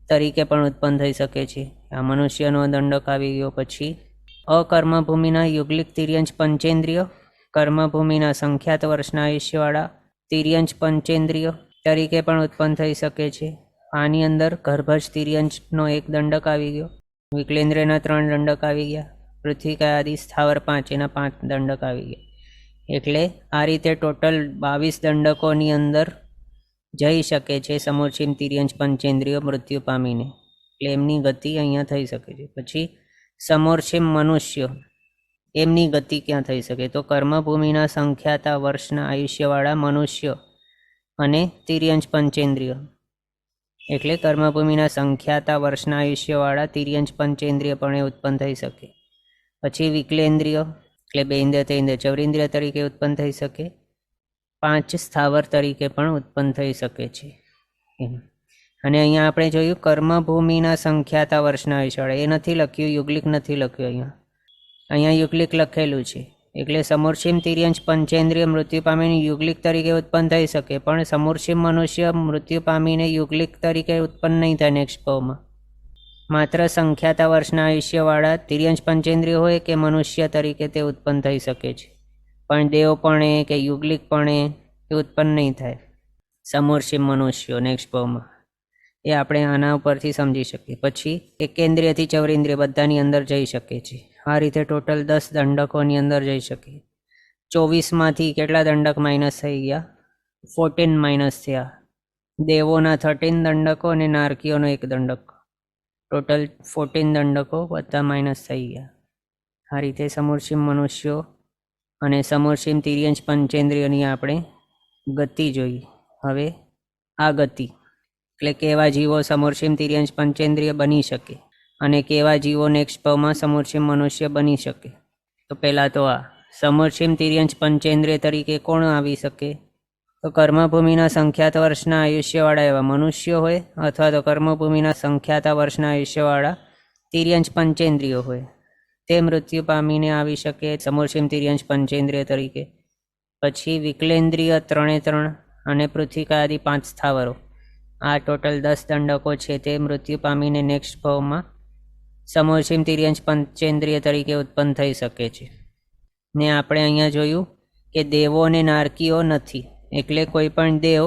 તરીકે પણ ઉત્પન્ન થઈ શકે છે. આ મનુષ્યનો દંડક આવી ગયો. પછી અકર્મભૂમિના યુગલિક તિર્યંચ પંચેન્દ્રિય, કર્મભૂમિના સંખ્યાત વર્ષના આયુષ્યવાળા તિર્યંચ પંચેન્દ્રિય તરીકે પણ ઉત્પન્ન થઈ શકે છે. આની અંદર ગર્ભજ તિર્યંચનો એક દંડક આવી ગયો. વિકલેન્દ્રના 3 દંડક આવી ગયા. પૃથ્વીકા આદિ સ્થાવર 5 એના 5 દંડક આવી ગયા. એટલે આ રીતે ટોટલ 22 દંડકોની અંદર જઈ શકે છે સમૂર્છિમ તિર્યંચ પંચેન્દ્રિયો મૃત્યુ પામીને. એટલે એમની ગતિ અહીંયા થઈ શકે છે. પછી સમૂર્છિમ મનુષ્ય, એમની ગતિ ક્યાં થઈ શકે? તો કર્મભૂમિના સંખ્યાતા વર્ષના આયુષ્યવાળા મનુષ્ય અને તિર્યંચ પંચેન્દ્રિય. એટલે કર્મભૂમિના સંખ્યાતા વર્ષના આયુષ્યવાળા તિર્યંચ પંચેન્દ્રિય પણ ઉત્પન્ન થઈ શકે. પછી વિકલેન્દ્રિય એટલે બેન્દ્રેન્દ્રિય ચૌરેન્દ્રિય તરીકે ઉત્પન્ન થઈ શકે. 5 સ્થાવર તરીકે પણ ઉત્પન્ન થઈ શકે છે એમ. અને અહીંયા આપણે જોયું કર્મભૂમિના સંખ્યાતા વર્ષના આયુષ્યવાળા, એ નથી લખ્યું, યુગલિક નથી લખ્યું. અહીંયા યુગલિક લખેલું છે. એટલે સમૂર્છિમ તિર્યંચ પંચેન્દ્રિય મૃત્યુ પામીને યુગલિક તરીકે ઉત્પન્ન થઈ શકે, પણ સમૂર્છિમ મનુષ્ય મૃત્યુ પામીને યુગલિક તરીકે ઉત્પન્ન નહીં થાય નેક્સ્ટ ભાવમાં. માત્ર સંખ્યાતા વર્ષના આયુષ્યવાળા તિર્યંશ પંચેન્દ્રિય હોય કે મનુષ્ય તરીકે તે ઉત્પન્ન થઈ શકે છે, પણ દેવપણે કે યુગલિકપણે એ ઉત્પન્ન નહીં થાય. સમૂર્ષિમ મનુષ્યો નેક્સ્ટ ભાવમાં એ આપણે આના ઉપરથી સમજી શકીએ. પછી એકેન્દ્રિયથી ચૌરેન્દ્રિય બધાની અંદર જઈ શકે છે. આ રીતે ટોટલ 10 દંડકોની અંદર જઈ શકે. 24માંથી કેટલા દંડક માઇનસ થઈ ગયા? 14 માઇનસ થયા. દેવોના 13 દંડકો અને નારકીઓનો 1 દંડક, ટોટલ 14 દંડકો બધા માઇનસ થઈ ગયા. આ રીતે સમૂર્ષિમ મનુષ્યો અને સમૂર્ષિમ તિર્યંશ પંચેન્દ્રિયોની આપણે ગતિ જોઈ. હવે આ ગતિ એટલે કેવા જીવો સમૂર્ષિમ તિર્યંશ પંચેન્દ્રિય બની શકે અને કેવા જીવો નેક્સ્ટ ભાવમાં સમૂર્ષિમ મનુષ્ય બની શકે. તો પહેલાં તો આ સમૂર્ષિમ તિર્યંશ પંચેન્દ્રિય તરીકે કોણ આવી શકે? તો કર્મભૂમિના સંખ્યાત વર્ષના આયુષ્યવાળા એવા મનુષ્યો હોય, અથવા તો કર્મભૂમિના સંખ્યાતા વર્ષના આયુષ્યવાળા તિર્યંશ પંચેન્દ્રિયો હોય, તે મૃત્યુ પામીને આવી શકે સમૂર્ષિમ તિર્યંશ પંચેન્દ્રિય તરીકે. પછી વિકલેન્દ્રિય 3 અને પૃથ્વીકા આદિ 5 સ્થાવરો, આ ટોટલ 10 દંડકો છે, તે મૃત્યુ પામીને નેક્સ્ટ ભાવમાં સમૂર્ષિમ તિર્યંશ પંચેન્દ્રિય તરીકે ઉત્પન્ન થઈ શકે છે. ને આપણે અહીંયા જોયું કે દેવો અને નારકીઓ નથી, એટલે કોઈ પણ દેવ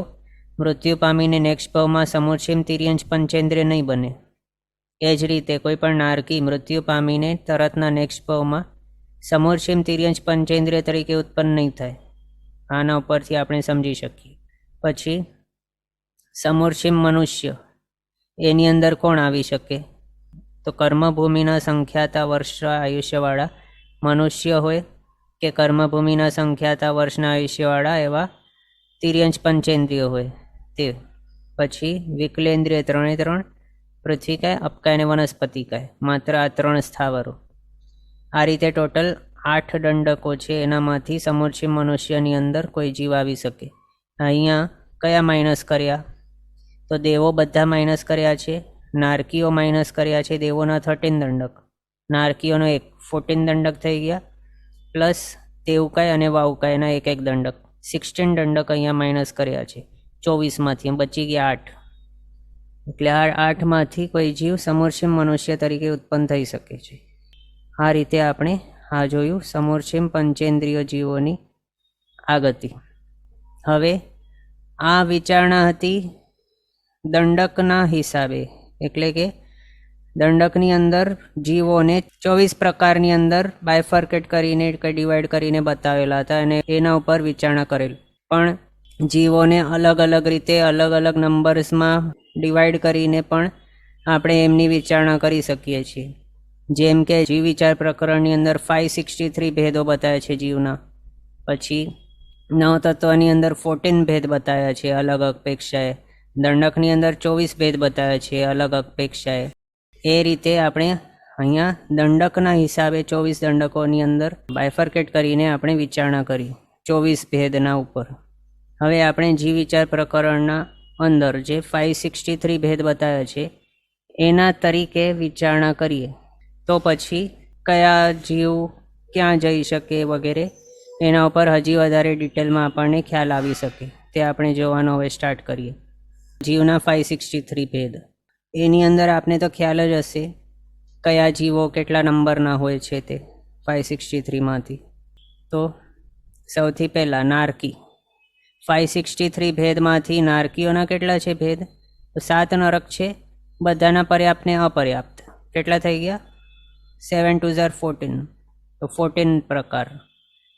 મૃત્યુ પામીને નેક્સ્ટ ભાવમાં સમૂર્ષિમ તિર્યંશ પંચેન્દ્રિય નહીં બને. એ જ રીતે કોઈ પણ નારકી મૃત્યુ પામીને તરતના નેક્સ્ટ ભાવમાં સમૂર્ષિમ તિર્યંશ પંચેન્દ્રિય તરીકે ઉત્પન્ન નહીં થાય. આના ઉપરથી આપણે સમજી શકીએ. પછી સમૂર્ષિમ મનુષ્ય, એની અંદર કોણ આવી શકે? તો કર્મભૂમિના સંખ્યાતા વર્ષ આયુષ્યવાળા મનુષ્ય હોય કે કર્મભૂમિના સંખ્યાતા વર્ષના આયુષ્યવાળા એવા તિર્યંશ પંચેન્દ્રિય હોય તે. પછી વિકલેન્દ્રિય 3 પૃથ્વીકાય, અપકાય અને વનસ્પતિકાય, માત્ર આ 3 સ્થાવરો. આ રીતે ટોટલ 8 દંડકો છે, એનામાંથી સમૂર્ષિમ મનુષ્યની અંદર કોઈ જીવ આવી શકે. અહીંયા કયા માઇનસ કર્યા? તો દેવો બધા માઇનસ કર્યા છે, નારકીઓ માઇનસ કર્યા છે, દેવોના 13 દંડક, નારકીઓનો 14 દંડક થઈ ગયા, પ્લસ તેવકાય અને વાવકાયના 1 દંડક, 16 દંડક અહીંયા માઇનસ કર્યા છે. 24માંથી બચી ગયા 8. એટલે આ 8માંથી કોઈ જીવ સમૂર્ષિમ મનુષ્ય તરીકે ઉત્પન્ન થઈ શકે છે. આ રીતે આપણે આ જોયું સમૂર્ષિમ પંચેન્દ્રિય જીવોની આ ગતિ. હવે આ વિચારણા હતી દંડકના હિસાબે, એટલે કે દંડકની અંદર જીવોને 24 પ્રકારની અંદર બાયફર્કેટ કરીને ડિવાઈડ કરીને બતાવેલા હતા અને એના ઉપર વિચારણા કરેલ. પણ જીવોને અલગ અલગ રીતે અલગ અલગ નંબર્સમાં ડિવાઈડ કરીને પણ આપણે એમની વિચારણા કરી શકીએ છીએ. જેમ કે જીવ વિચાર પ્રકરણની અંદર 563 ભેદો બતાવ્યા છે જીવના. પછી નવતત્વની અંદર 14 ભેદ બતાવ્યા છે અલગ અપેક્ષાએ. દંડકની અંદર 24 ભેદ બતાવ્યા છે અલગ અપેક્ષાએ. એ રીતે આપણે અહીંયા દંડકના હિસાબે 24 દંડકોની અંદર બાયફર્કેટ કરીને આપણે વિચારણા કરી 24 ભેદના ઉપર. હવે આપણે જીવ વિચાર પ્રકરણના અંદર જે 563 ભેદ બતાવ્યા છે એના તરીકે વિચારણા કરીએ તો પછી કયા જીવ ક્યાં જઈ શકે વગેરે એના ઉપર હજી વધારે ડિટેલમાં આપણને ખ્યાલ આવી શકે. તે આપણે જોવાનો હવે સ્ટાર્ટ કરીએ. જીવના 563 ભેદ, એની અંદર આપને તો ખ્યાલ જ હશે કયા જીવો કેટલા નંબરના હોય છે તે 563માંથી. તો સૌથી પહેલાં નારકી. 563 ભેદમાંથી નારકીઓના કેટલા છે ભેદ? તો 7 નરક છે, બધાના પર્યાપ્ત ને અપર્યાપ્ત. કેટલા થઈ ગયા? 7 2 14. તો 14 પ્રકાર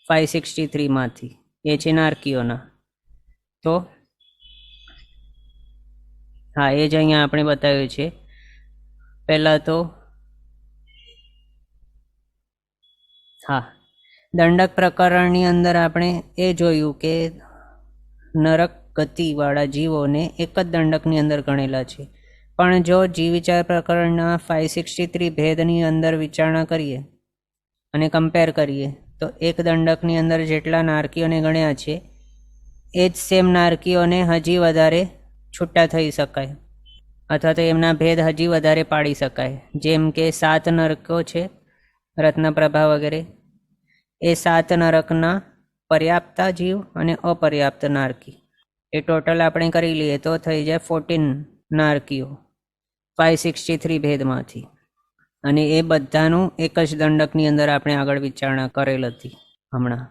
563માંથી એ છે નારકીઓના. તો હા, એ જ અહીંયા આપણે બતાવ્યું છે. પહેલાં તો હા, દંડક પ્રકરણની અંદર આપણે એ જોયું કે નરક ગતિવાળા જીવોને એક જ દંડકની અંદર ગણેલા છે. પણ જો જીવ વિચાર પ્રકરણના 563 ભેદની અંદર વિચારણા કરીએ અને કમ્પેર કરીએ તો એક દંડકની અંદર જેટલા નારકીઓને ગણ્યા છે એ જ સેમ નારકીઓને હજી વધારે છૂટા થઈ શકાય અથવા તો એમના ભેદ હજી વધારે પાડી શકાય. જેમ કે 7 નરકો છે, રત્નપ્રભા વગેરે, એ 7 નરકના પર્યાપ્તા જીવ અને અપર્યાપ્ત નારકી એ ટોટલ આપણે કરી લઈએ તો થઈ જાય 14 નારકીઓ. 563 ભેદમાંથી, અને એ બધાનું એક જ દંડકની અંદર આપણે આગળ વિચારણા કરેલ હતી હમણાં.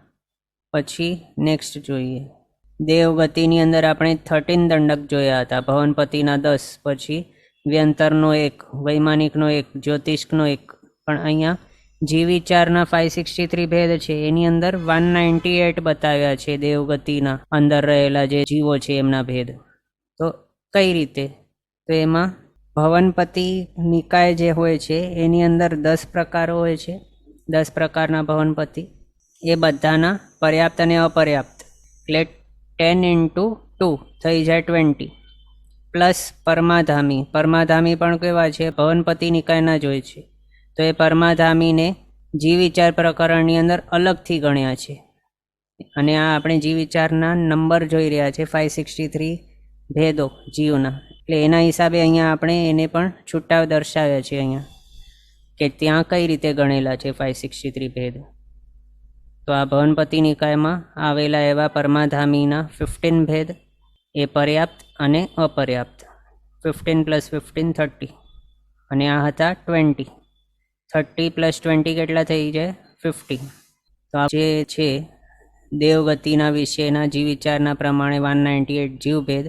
પછી નેક્સ્ટ જોઈએ, દેવગતિની અંદર આપણે 13 દંડક જોયા હતા, ભવનપતિના 10, પછી વ્યંતરનો 1, વૈમાનિકનો 1, જ્યોતિષ્કનો 1. પણ અહીંયા જીવ વિચારના 563 ભેદ છે, એની અંદર 198 બતાવ્યા છે દેવગતિના અંદર રહેલા જે જીવો છે એમના ભેદ. તો કઈ રીતે? તો એમાં ભવનપતિ નિકાય જે હોય છે એની અંદર 10 પ્રકારો હોય છે, 10 પ્રકારના ભવનપતિ. એ બધાના પર્યાપ્ત અને અપર્યાપ્ત, એટલે 10 × 2 થઈ જાય 20, પ્લસ પરમાધામી. પરમાધામી પણ કેવા છે? ભવનપતિ નિકાયના જ હોય છે. તો એ પરમાધામીને જીવ વિચાર પ્રકરણની અંદર અલગથી ગણ્યા છે, અને આ આપણે જીવ વિચારના નંબર જોઈ રહ્યા છે 563 ભેદો જીવના, એટલે એના હિસાબે અહીંયા આપણે એને પણ છૂટા દર્શાવ્યા છે અહીંયા, કે ત્યાં કઈ રીતે ગણેલા છે 563 ભેદ. તો આ ભવનપતિ નિકાયમાં આવેલા એવા પરમાધામીના 15 ભેદ, એ પર્યાપ્ત અને અપર્યાપ્ત. 15 + 15 30, અને આ હતા 20. 30 + 20 કેટલા થઈ જાય? 50. તો આ જે છે દેવગતિના વિશેના જીવ વિચારના પ્રમાણે 198 જીવભેદ,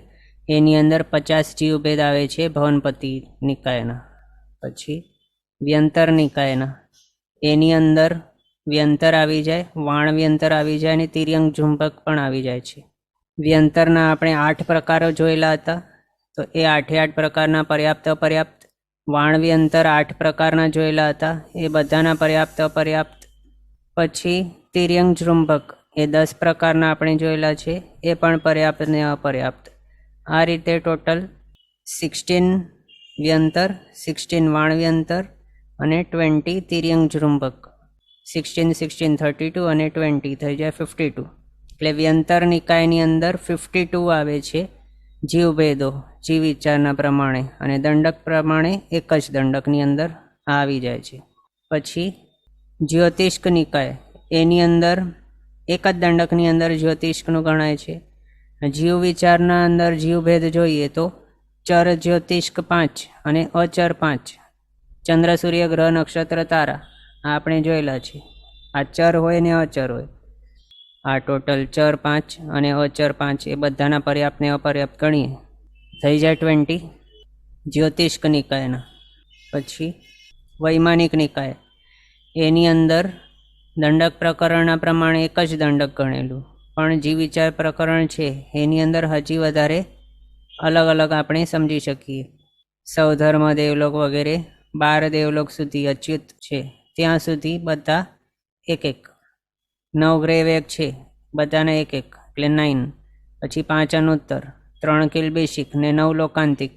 એની અંદર 50 જીવભેદ આવે છે ભવનપતિ નિકાયના. પછી વ્યંતર નિકાયના, એની અંદર વ્યંતર આવી જાય, વાણ વ્યંતર આવી જાય, અને તિર્યંક ઝુંબક પણ આવી જાય છે. વ્યંતરના આપણે 8 પ્રકારો જોયેલા હતા, તો એ 8 પ્રકારના પર્યાપ્ત અપર્યાપ્ત. વાણ વ્યંતર 8 પ્રકારના જોયેલા હતા, એ બધાના પર્યાપ્ત અપર્યાપ્ત. પછી તિર્યંક ઝુંબક એ 10 પ્રકારના આપણે જોયેલા છે, એ પણ પર્યાપ્ત ને અપર્યાપ્ત. આ રીતે ટોટલ 16 વ્યંતર, 16 વાણ વ્યંતર અને 20 તિર્યંક ઝુંબક. 16, 16, 32 અને 20 થઈ જાય 52. એટલે વ્યંતર નિકાયની અંદર 52 આવે છે જીવભેદો જીવ વિચારના પ્રમાણે, અને દંડક પ્રમાણે એક જ દંડકની અંદર આવી જાય છે. પછી જ્યોતિષ્ક નિકાય, એની અંદર એક જ દંડકની અંદર જ્યોતિષ્કનું ગણાય છે. જીવ વિચારના અંદર જીવભેદ જોઈએ તો ચર જ્યોતિષ્ક 5 અને અચર 5. ચંદ્ર સૂર્ય ગ્રહ નક્ષત્ર તારા આ આપણે જોયેલા છે. આ ચર હોય ને અચર હોય. આ ટોટલ ચર 5 અને અચર 5 એ બધાના પર્યાપ્ત ને અપર્યાપ્ત ગણીએ થઈ જાય 20 જ્યોતિષ્ક નિકાયના. પછી વૈમાનિક નિકાય, એની અંદર દંડક પ્રકરણના પ્રમાણે એક જ દંડક ગણેલું, પણ જીવ વિચાર પ્રકરણ છે એની અંદર હજી વધારે અલગ અલગ આપણે સમજી શકીએ. સૌધર્મ દેવલોક વગેરે 12 દેવલોક સુધી અચ્યુત છે ત્યાં સુધી બધા એક એક. 9 ગ્રેવેક છે બધાને એક એક, એટલે 9. પછી 5 અનુત્તર, 3 કિલ્બિશિક ને 9 લોકાંતિક,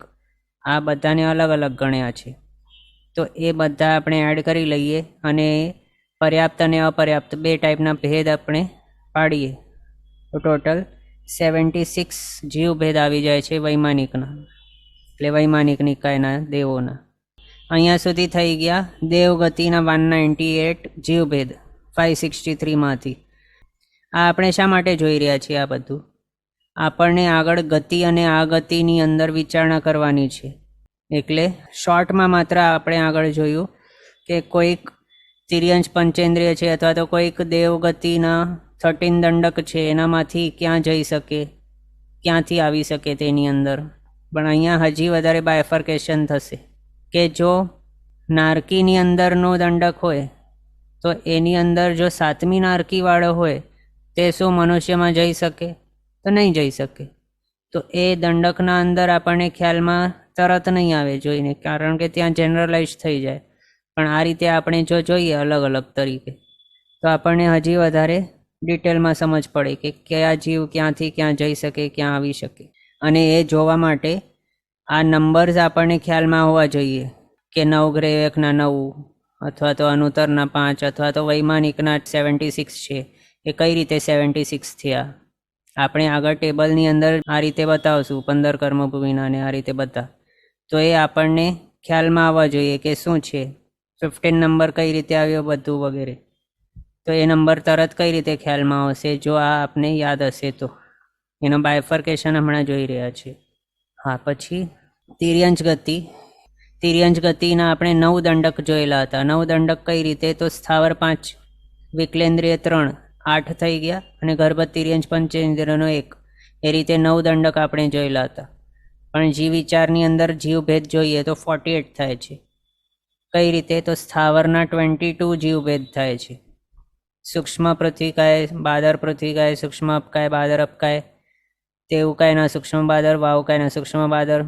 આ બધાને અલગ અલગ ગણ્યા છે. તો એ બધા આપણે એડ કરી લઈએ અને પર્યાપ્ત અને અપર્યાપ્ત 2 ટાઈપના ભેદ આપણે પાડીએ, તો ટોટલ 76 જીવ ભેદ આવી જાય છે વૈમાનિકના, એટલે વૈમાનિક નિકાયના દેવોના. અહીંયા સુધી થઈ ગયા દેવગતિના 198 જીવભેદ 563માંથી. આ આપણે શા માટે જોઈ રહ્યા છીએ? આ બધું આપણને આગળ ગતિ અને આ ગતિની અંદર વિચારણા કરવાની છે. એટલે શોર્ટમાં માત્ર આપણે આગળ જોયું કે કોઈક તિર્યંશ પંચેન્દ્રિય છે અથવા તો કોઈક દેવગતિના 13 દંડક છે, એનામાંથી ક્યાં જઈ શકે, ક્યાંથી આવી શકે તેની અંદર. પણ અહીંયા હજી વધારે બાયફર્કેશન થશે કે જો નારકીની અંદરનો દંડક હોય તો એની અંદર જો 7મી નારકીવાળો હોય તે શું મનુષ્યમાં જઈ શકે? તો નહીં જઈ શકે. તો એ દંડકના અંદર આપણને ખ્યાલમાં તરત નહીં આવે જોઈને, કારણ કે ત્યાં જનરલાઇઝ થઈ જાય. પણ આ રીતે આપણે જો જોઈએ અલગ અલગ તરીકે તો આપણને હજી વધારે ડિટેલમાં સમજ પડે કે કયા જીવ ક્યાંથી ક્યાં જઈ શકે, ક્યાં આવી શકે. અને એ જોવા માટે આ નંબર્સ આપણને ખ્યાલમાં હોવા જોઈએ કે 9 ગ્રેવેકના 9 અથવા તો અનુતરના 5 અથવા તો વૈમાનિકના 76 છે, એ કઈ રીતે 76 થયા આપણે આગળ ટેબલની અંદર આ રીતે બતાવશું, 15 કર્મભૂમિના ને આ રીતે બધા. તો એ આપણને ખ્યાલમાં આવવા જોઈએ કે શું છે, 15 નંબર કઈ રીતે આવ્યો બધું વગેરે. તો એ નંબર તરત કઈ રીતે ખ્યાલમાં આવશે જો આ આપને યાદ હશે તો. એનો બાયફર્કેશન હમણાં જોઈ રહ્યા છે. હા, પછી તિર્યંશ ગતિ, તિર્યંજ ગતિના આપણે 9 દંડક જોયેલા હતા. 9 દંડક કઈ રીતે? તો સ્થાવર 5, વિકલેન્દ્રિય 3, 8 થઈ ગયા, અને ગર્ભ તિર્યંજ પંચેન્દ્રિયનો 1. એ રીતે 9 દંડક આપણે જોયેલા હતા. પણ જીવ વિચારની અંદર જીવભેદ જોઈએ તો 48 થાય છે. કઈ રીતે? તો સ્થાવરના 22 જીવભેદ થાય છે. સૂક્ષ્મ પૃથ્વીકાય, બાદર પૃથ્વીકાય, સૂક્ષ્મ અપકાય, બાદર અપકાય, તેવું કાયના સૂક્ષ્મ બાદર, વાવ કાયના સૂક્ષ્મ બાદર,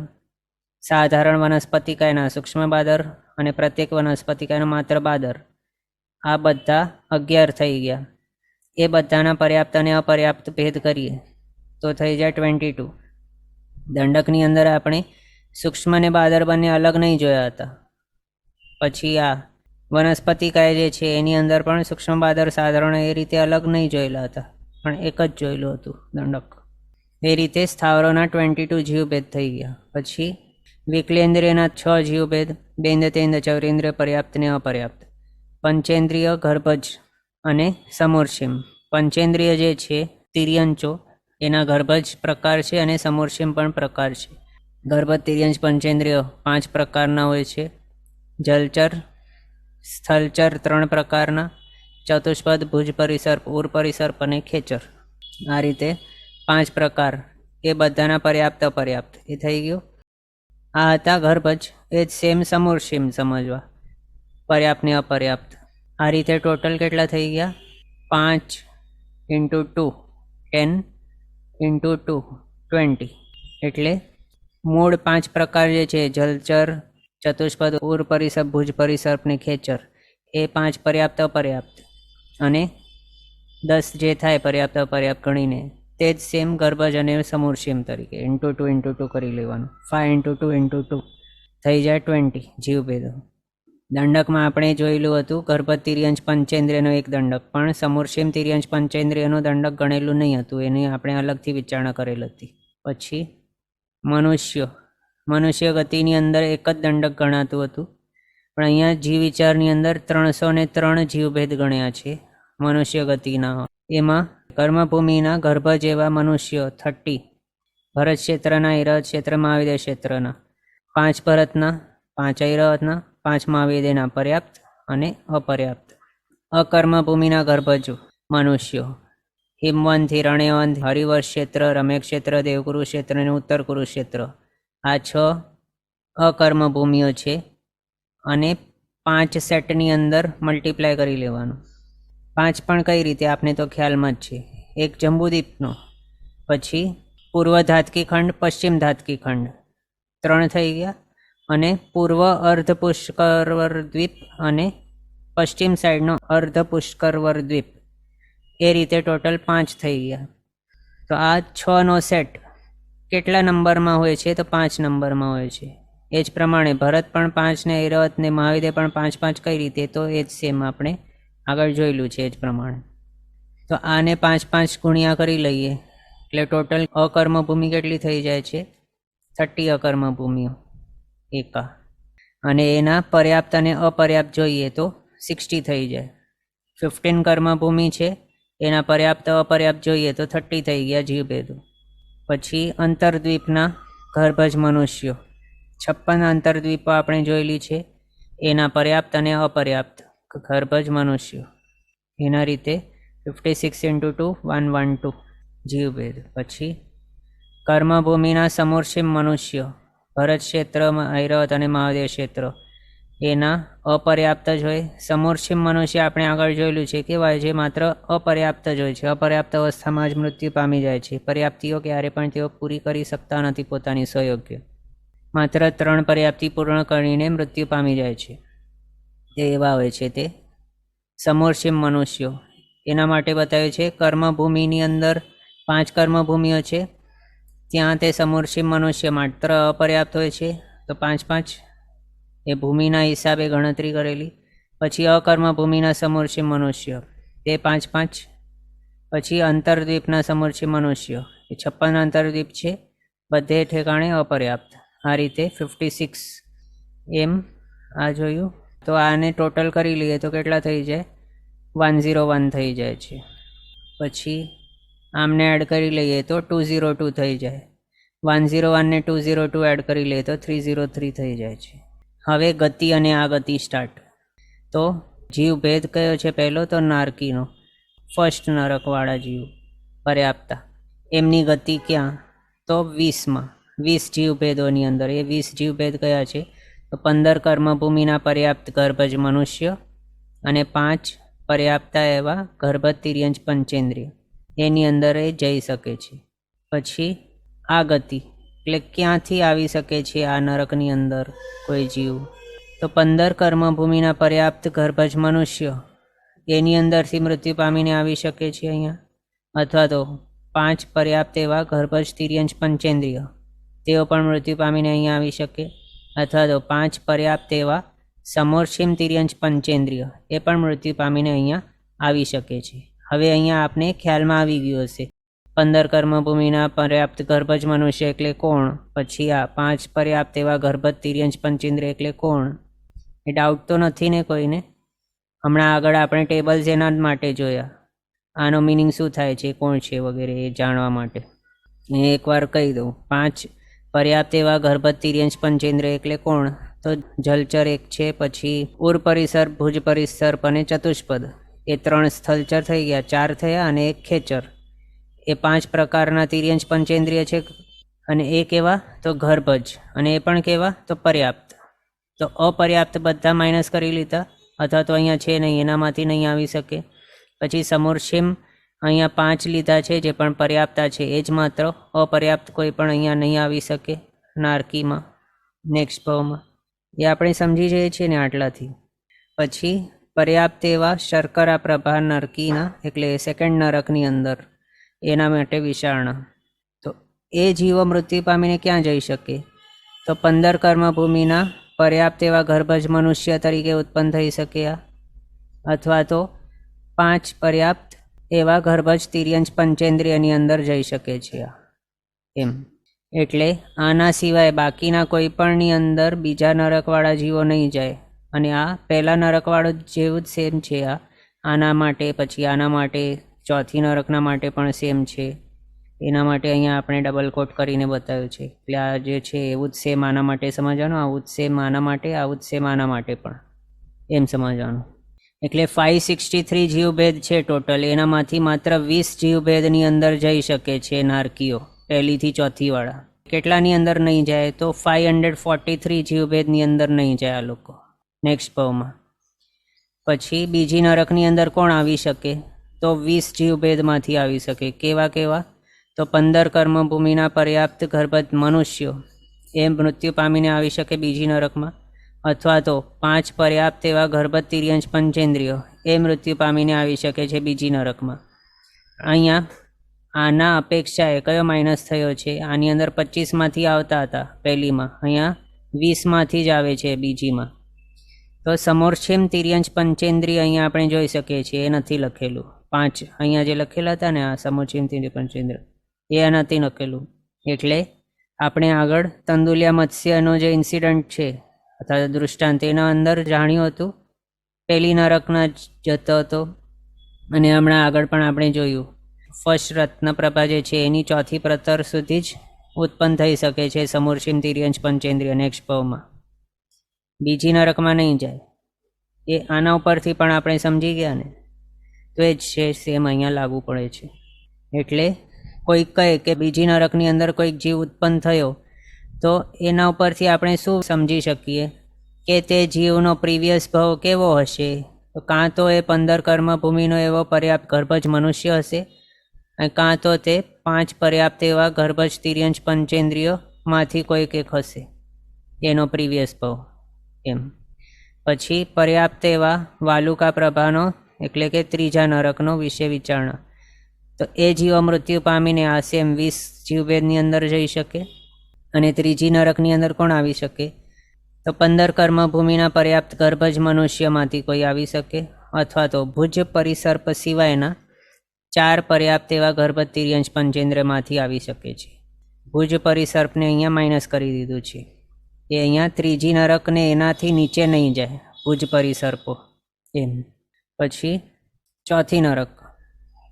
સાધારણ વનસ્પતિ કાયના સૂક્ષ્મ બાદર, અને પ્રત્યેક વનસ્પતિ કાયના માત્ર બાદર. આ બધા 11 થઈ ગયા. એ બધાના પર્યાપ્ત અને અપર્યાપ્ત ભેદ કરીએ તો થઈ જાય 22. દંડકની અંદર આપણે સૂક્ષ્મ અને બાદર બંને અલગ નહીં જોયા હતા. પછી આ વનસ્પતિ કાય જે છે એની અંદર પણ સૂક્ષ્મ બાદર સાધારણ એ રીતે અલગ નહીં જોયેલા હતા, પણ એક જ જોયેલું હતું દંડક. એ રીતે સ્થાવરોના 22 જીવભેદ થઈ ગયા. પછી વિકલેન્દ્રિયના 6 જીવભેદ, બેન્દ તેન્દ ચૌરેન્દ્રિય, પર્યાપ્ત ને અપર્યાપ્ત. પંચેન્દ્રિય, ગર્ભજ અને સમૂર્છિમ. પંચેન્દ્રિય જે છે તિર્યંચો, એના ગર્ભજ પ્રકાર છે અને સમૂર્છિમ પણ પ્રકાર છે. ગર્ભ તિર્યંચ પંચેન્દ્રિય 5 પ્રકારના હોય છે. જલચર, સ્થલચર 3 પ્રકારના, ચતુષ્પદ, ભુજ પરિસર્પ, ઉર પરિસર્પ અને ખેચર. આ રીતે 5 પ્રકાર. એ બધાના પર્યાપ્ત અપર્યાપ્ત એ થઈ ગયું. આ હતા ગર્ભજ. એ જ સેમ સમૂર્છિમ સમજવા, પર્યાપ્ત ને અપર્યાપ્ત. આ રીતે ટોટલ કેટલા થઈ ગયા? 5 × 2 10 × 2 20. એટલે મૂળ 5 પ્રકાર જે છે જલચર, ચતુષ્પદ, ઉર પરિસર્પ, ભુજ પરિસર્પ ને ખેચર, એ 5 પર્યાપ્ત અપર્યાપ્ત, અને 10 જે થાય પર્યાપ્ત અપર્યાપ્ત ગણીને તે જ સેમ ગર્ભજ અને સમૂર્છિમ તરીકે × 2 કરી લેવાનું. 5 × 2 × 2 થઈ જાય 20 જીવભેદો. દંડકમાં આપણે જોયેલું હતું ગર્ભ તિર્યંચ પંચેન્દ્રિયનો 1 દંડક, પણ સમૂર્છિમ તિર્યંચ પંચેન્દ્રિયનું દંડક ગણેલું નહીં હતું, એની આપણે અલગથી વિચારણા કરેલ હતી. પછી મનુષ્ય ગતિની અંદર એક જ દંડક ગણાતું હતું, પણ અહીંયા જીવ વિચારની અંદર 303 જીવભેદ ગણ્યા છે મનુષ્ય ગતિના. એમાં કર્મભૂમિના ગર્ભ જેવા મનુષ્યો 30, ભરત ક્ષેત્રના, ઐરાવત ક્ષેત્ર, મહાવિદ્ય ક્ષેત્રના, 5 ભરતના, 5 ઐરાવતના, 5 મહાવિદ્યના પર્યાપ્ત અને અપર્યાપ્ત. અકર્મભૂમિના ગર્ભજો મનુષ્યો હિમવંત, હિરણ્યવંત, હરિવર્ષ ક્ષેત્ર, રમ્ય ક્ષેત્ર, દેવકુરુ ક્ષેત્ર અને ઉત્તર કુરુક્ષેત્ર. આ 6 અકર્મભૂમિઓ છે, અને 5 સેટની અંદર મલ્ટીપ્લાય કરી લેવાનું. 5 પણ કઈ રીતે આપને તો ખ્યાલમાં જ છે. એક જંબુદ્વીપનો, પછી પૂર્વ ધાતકી ખંડ, પશ્ચિમ ધાતકી ખંડ 3 થઈ ગયા, અને પૂર્વ અર્ધ પુષ્કરવર દ્વીપ અને પશ્ચિમ સાઈડનો અર્ધ પુષ્કરવર દ્વીપ. એ રીતે ટોટલ 5 થઈ ગયા. તો આ 6નો સેટ કેટલા નંબરમાં હોય છે? તો 5 નંબરમાં હોય છે. એ જ પ્રમાણે ભરત પણ 5 ને, ઐરાવત ને, મહાવિદ્ય પણ 5 કઈ રીતે? તો એ જ સેમ આપણે આગળ જોયેલું છે એ જ પ્રમાણે. તો આને 5 ગુણ્યા કરી લઈએ એટલે ટોટલ અકર્મભૂમિ કેટલી થઈ જાય છે? 30 અકર્મભૂમિઓ એકા. અને એના પર્યાપ્ત અને અપર્યાપ્ત જોઈએ તો 60 થઈ જાય. 15 કર્મભૂમિ છે, એના પર્યાપ્ત અપર્યાપ્ત જોઈએ તો 30 થઈ ગયા જીવભેદો. પછી અંતરદ્વીપના ગર્ભજ મનુષ્યો 56 અંતરદ્વીપો આપણે જોયેલી છે, એના પર્યાપ્ત અને અપર્યાપ્ત ગર્ભજ મનુષ્યો. એના રીતે 56 × 2 112 જીવભેદ. પછી કર્મભૂમિના સમૂર્છિમ મનુષ્યો ભરત ક્ષેત્ર, ઐરાવત અને મહાવિદ્ય ક્ષેત્ર, એના અપર્યાપ્ત જ હોય. સમૂર્છિમ મનુષ્ય આપણે આગળ જોયેલું છે કેવાય છે, માત્ર અપર્યાપ્ત જ હોય છે. અપર્યાપ્ત અવસ્થામાં જ મૃત્યુ પામી જાય છે. પર્યાપ્તિઓ ક્યારે પણ તેઓ પૂરી કરી શકતા નથી પોતાની સ્વયોગ્ય. માત્ર 3 પર્યાપ્તિ પૂર્ણ કરીને મૃત્યુ પામી જાય છે. તે એવા હોય છે તે સમૂર્છિમ મનુષ્યો. એના માટે બતાવ્યું છે કર્મભૂમિની અંદર 5 કર્મભૂમિઓ છે, ત્યાં તે સમૂર્છિમ મનુષ્ય માત્ર અપર્યાપ્ત હોય છે, તો 5 એ ભૂમિના હિસાબે ગણતરી કરેલી. પછી અકર્મભૂમિના સમૂર્છિમ મનુષ્ય તે 5. પછી અંતરદ્વીપના સમૂર્છિમ મનુષ્યો એ 56 અંતરદ્વીપ છે, બધે ઠેકાણે અપર્યાપ્ત. આ રીતે 56 એમ આ જોયું. તો આને ટોટલ કરી લઈએ તો કેટલા થઈ જાય? 101 થઈ જાય છે. પછી આમને એડ કરી લઈએ તો 202 થઈ જાય. 101 ને 202 એડ કરી લઈએ તો 303 થઈ જાય છે. હવે ગતિ અને આ ગતિ સ્ટાર્ટ. તો જીવ ભેદ કયો છે પહેલો? તો નારકીનો, ફર્સ્ટ નરકવાળા જીવ પર્યાપ્તા. એમની ગતિ ક્યાં? તો 20માં, 20 જીવભેદોની અંદર. એ 20 જીવભેદ કયા છે? તો 15 કર્મભૂમિના પર્યાપ્ત ગર્ભજ મનુષ્ય અને 5 પર્યાપ્તા એવા ગર્ભજ તિર્યંચ પંચેન્દ્રિય, એની અંદર એ જઈ શકે છે. પછી આ ગતિ એટલે ક્યાંથી આવી શકે છે આ નરકની અંદર કોઈ જીવ? તો 15 કર્મભૂમિના પર્યાપ્ત ગર્ભજ મનુષ્ય, એની અંદરથી મૃત્યુ પામીને આવી શકે છે અહીંયા. અથવા તો 5 પર્યાપ્ત એવા ગર્ભજ તિર્યંચ પંચેન્દ્રિય, તેઓ પણ મૃત્યુ પામીને અહીંયા આવી શકે. અથવા તો 5 પર્યાપ્ત એવા સમોર્ષિમ તિર્યંચ પંચેન્દ્રિય, એ પણ મૃત્યુ પામીને અહીંયા આવી શકે છે. હવે અહીંયા આપને ખ્યાલમાં આવી ગયું હશે 15 કર્મભૂમિના પર્યાપ્ત ગર્ભજ મનુષ્ય એટલે કોણ, પછી આ 5 પર્યાપ્ત એવા ગર્ભજ તિર્યંચ પંચેન્દ્રિય એટલે કોણ. એ ડાઉટ તો નથી ને કોઈને? હમણાં આગળ આપણે ટેબલ્સ એના માટે જોયા, આનો મિનિંગ શું થાય છે, કોણ છે વગેરે એ જાણવા માટે. એકવાર કહી દઉં. 5 પર્યાપ્ત એવા ગર્ભજ તિર્યંચ પંચેન્દ્રિય એટલે કોણ? તો જલચર એક છે, પછી ઉર પરિસર, ભુજ પરિસર્પ અને ચતુષ્પદ, એ 3 સ્થલચર થઈ ગયા, 4 થયા, અને એક ખેચર. એ 5 પ્રકારના તિર્યંચ પંચેન્દ્રિય છે. અને એ કેવા? તો ગર્ભજ. અને એ પણ કેવા? તો પર્યાપ્ત. તો અપર્યાપ્ત બધા માઇનસ કરી લીધા, અથવા તો અહીંયા છે નહીં, એનામાંથી નહીં આવી શકે. પછી સમોર્ષિમ અહીંયા 5 લીધા છે, જે પણ પર્યાપ્તા છે એ જ માત્ર. અપર્યાપ્ત કોઈ પણ અહીંયા નહીં આવી શકે નારકીમાં, નેક્સ્ટ ભાવમાં. એ આપણે સમજી જઈએ છીએ ને આટલાથી. પછી પર્યાપ્ત એવા શર્કરા પ્રભા નરકીના, એટલે સેકન્ડ નરકની અંદર, એના માટે વિચારણા. તો એ જીવો મૃત્યુ પામીને ક્યાં જઈ શકે? તો 15 કર્મભૂમિના પર્યાપ્ત એવા ગર્ભજ મનુષ્ય તરીકે ઉત્પન્ન થઈ શકે આ, અથવા તો 5 પર્યાપ્ત એવા ગર્ભજ તિર્યંચ પંચેન્દ્રિયની અંદર જઈ શકે છે આ, એમ. એટલે આના સિવાય બાકીના કોઈ પણની અંદર બીજા નરકવાળા જીવો નહીં જાય. અને આ પહેલા નરકવાળો જેવું જ સેમ છે આ, આના માટે, પછી આના માટે, ચોથી નરકના માટે પણ સેમ છે. એના માટે અહીંયા આપણે ડબલ કોટ કરીને બતાવ્યું છે. એટલે આ જે છે એવું જ સેમ આના માટે સમજવાનું, આવું જ સેમ આના માટે, આવું જ સેમ આના માટે પણ, એમ સમજવાનું. એટલે 563 જીવભેદ છે ટોટલ. એનામાંથી માત્ર 20 જીવભેદની અંદર જઈ શકે છે નારકીઓ, પહેલીથી ચોથી વાળા. કેટલાની અંદર નહીં જાય? તો 543 જીવભેદની અંદર નહીં જાય આ લોકો નેક્સ્ટ ભાવમાં. પછી બીજી નરકની અંદર કોણ આવી શકે? તો 20 જીવભેદમાંથી આવી શકે. કેવા કેવા? તો 15 કર્મભૂમિના પર્યાપ્ત ગર્ભજ મનુષ્યો, એ મૃત્યુ પામીને આવી શકે બીજી નરકમાં. અથવા તો 5 પર્યાપ્ત એવા ગર્ભજ તિર્યંચ પંચેન્દ્રિયો, એ મૃત્યુ પામીને આવી શકે છે બીજી નરકમાં. અહીંયા આના અપેક્ષાએ કયો માઇનસ થયો છે? આની અંદર 25માંથી આવતા હતા પહેલીમાં, અહીંયા 20માંથી જ આવે છે બીજીમાં. તો સમોર્ષિમ તિર્યંચ પંચેન્દ્રિય અહીંયા આપણે જોઈ શકીએ છીએ, એ નથી લખેલું. 5 અહીંયા જે લખેલા હતા ને, આ સમોર્ષિમ તિર્યંચ પંચેન્દ્રિય, એ નથી લખેલું. એટલે આપણે આગળ તંદુલિયા મત્સ્યનો જે ઇન્સિડન્ટ છે અથવા દૃષ્ટાંત, એના અંદર જાણ્યું હતું, પહેલી નરકના જતો હતો. અને હમણાં આગળ પણ આપણે જોયું, ફર્સ્ટ રત્નપ્રભા જે છે એની ચોથી પ્રતર સુધી જ ઉત્પન્ન થઈ શકે છે સમોર્ષિમ તિર્યંચ પંચેન્દ્રિય નેક્સ્ટ ભાવમાં, બીજી નરકમાં નહીં જાય. એ આના ઉપરથી પણ આપણે સમજી ગયા ને, તો એ જ છે સેમ અહીંયા લાગુ પડે છે. એટલે કોઈક કહે કે બીજી નરકની અંદર કોઈક જીવ ઉત્પન્ન થયો, તો એના ઉપરથી આપણે શું સમજી શકીએ કે તે જીવનો પ્રીવિયસ ભાવ કેવો હશે? તો કાં તો એ 15 કર્મભૂમિનો એવો પર્યાપ્ત ગર્ભજ મનુષ્ય હશે, અને કાં તો તે 5 પર્યાપ્ત એવા ગર્ભજ તિર્યંચ પંચેન્દ્રિયોમાંથી કોઈક એક હશે એનો પ્રીવિયસ ભાવ, એમ. પછી પર્યાપ્ત એવા વાલુકા પ્રભાનો, એટલે કે ત્રીજા નરકનો વિશે વિચારણા. તો એ જીવો મૃત્યુ પામીને આ સેમ 20 જીવભેદની અંદર જઈ શકે. અને ત્રીજી નરકની અંદર કોણ આવી શકે? તો 15 કર્મભૂમિના પર્યાપ્ત ગર્ભજ મનુષ્યમાંથી કોઈ આવી શકે, અથવા તો ભુજ પરિસર્પ સિવાયના 4 પર્યાપ્ત એવા ગર્ભજ તિર્યંચ પંચેન્દ્રમાંથી આવી શકે છે. ભુજ પરિસર્પને અહીંયા માઇનસ કરી દીધું છે, એ અહીંયા ત્રીજી નરકને એનાથી નીચે નહીં જાય, ભુજ પરિસર્પો, એમ. પછી ચોથી નરક,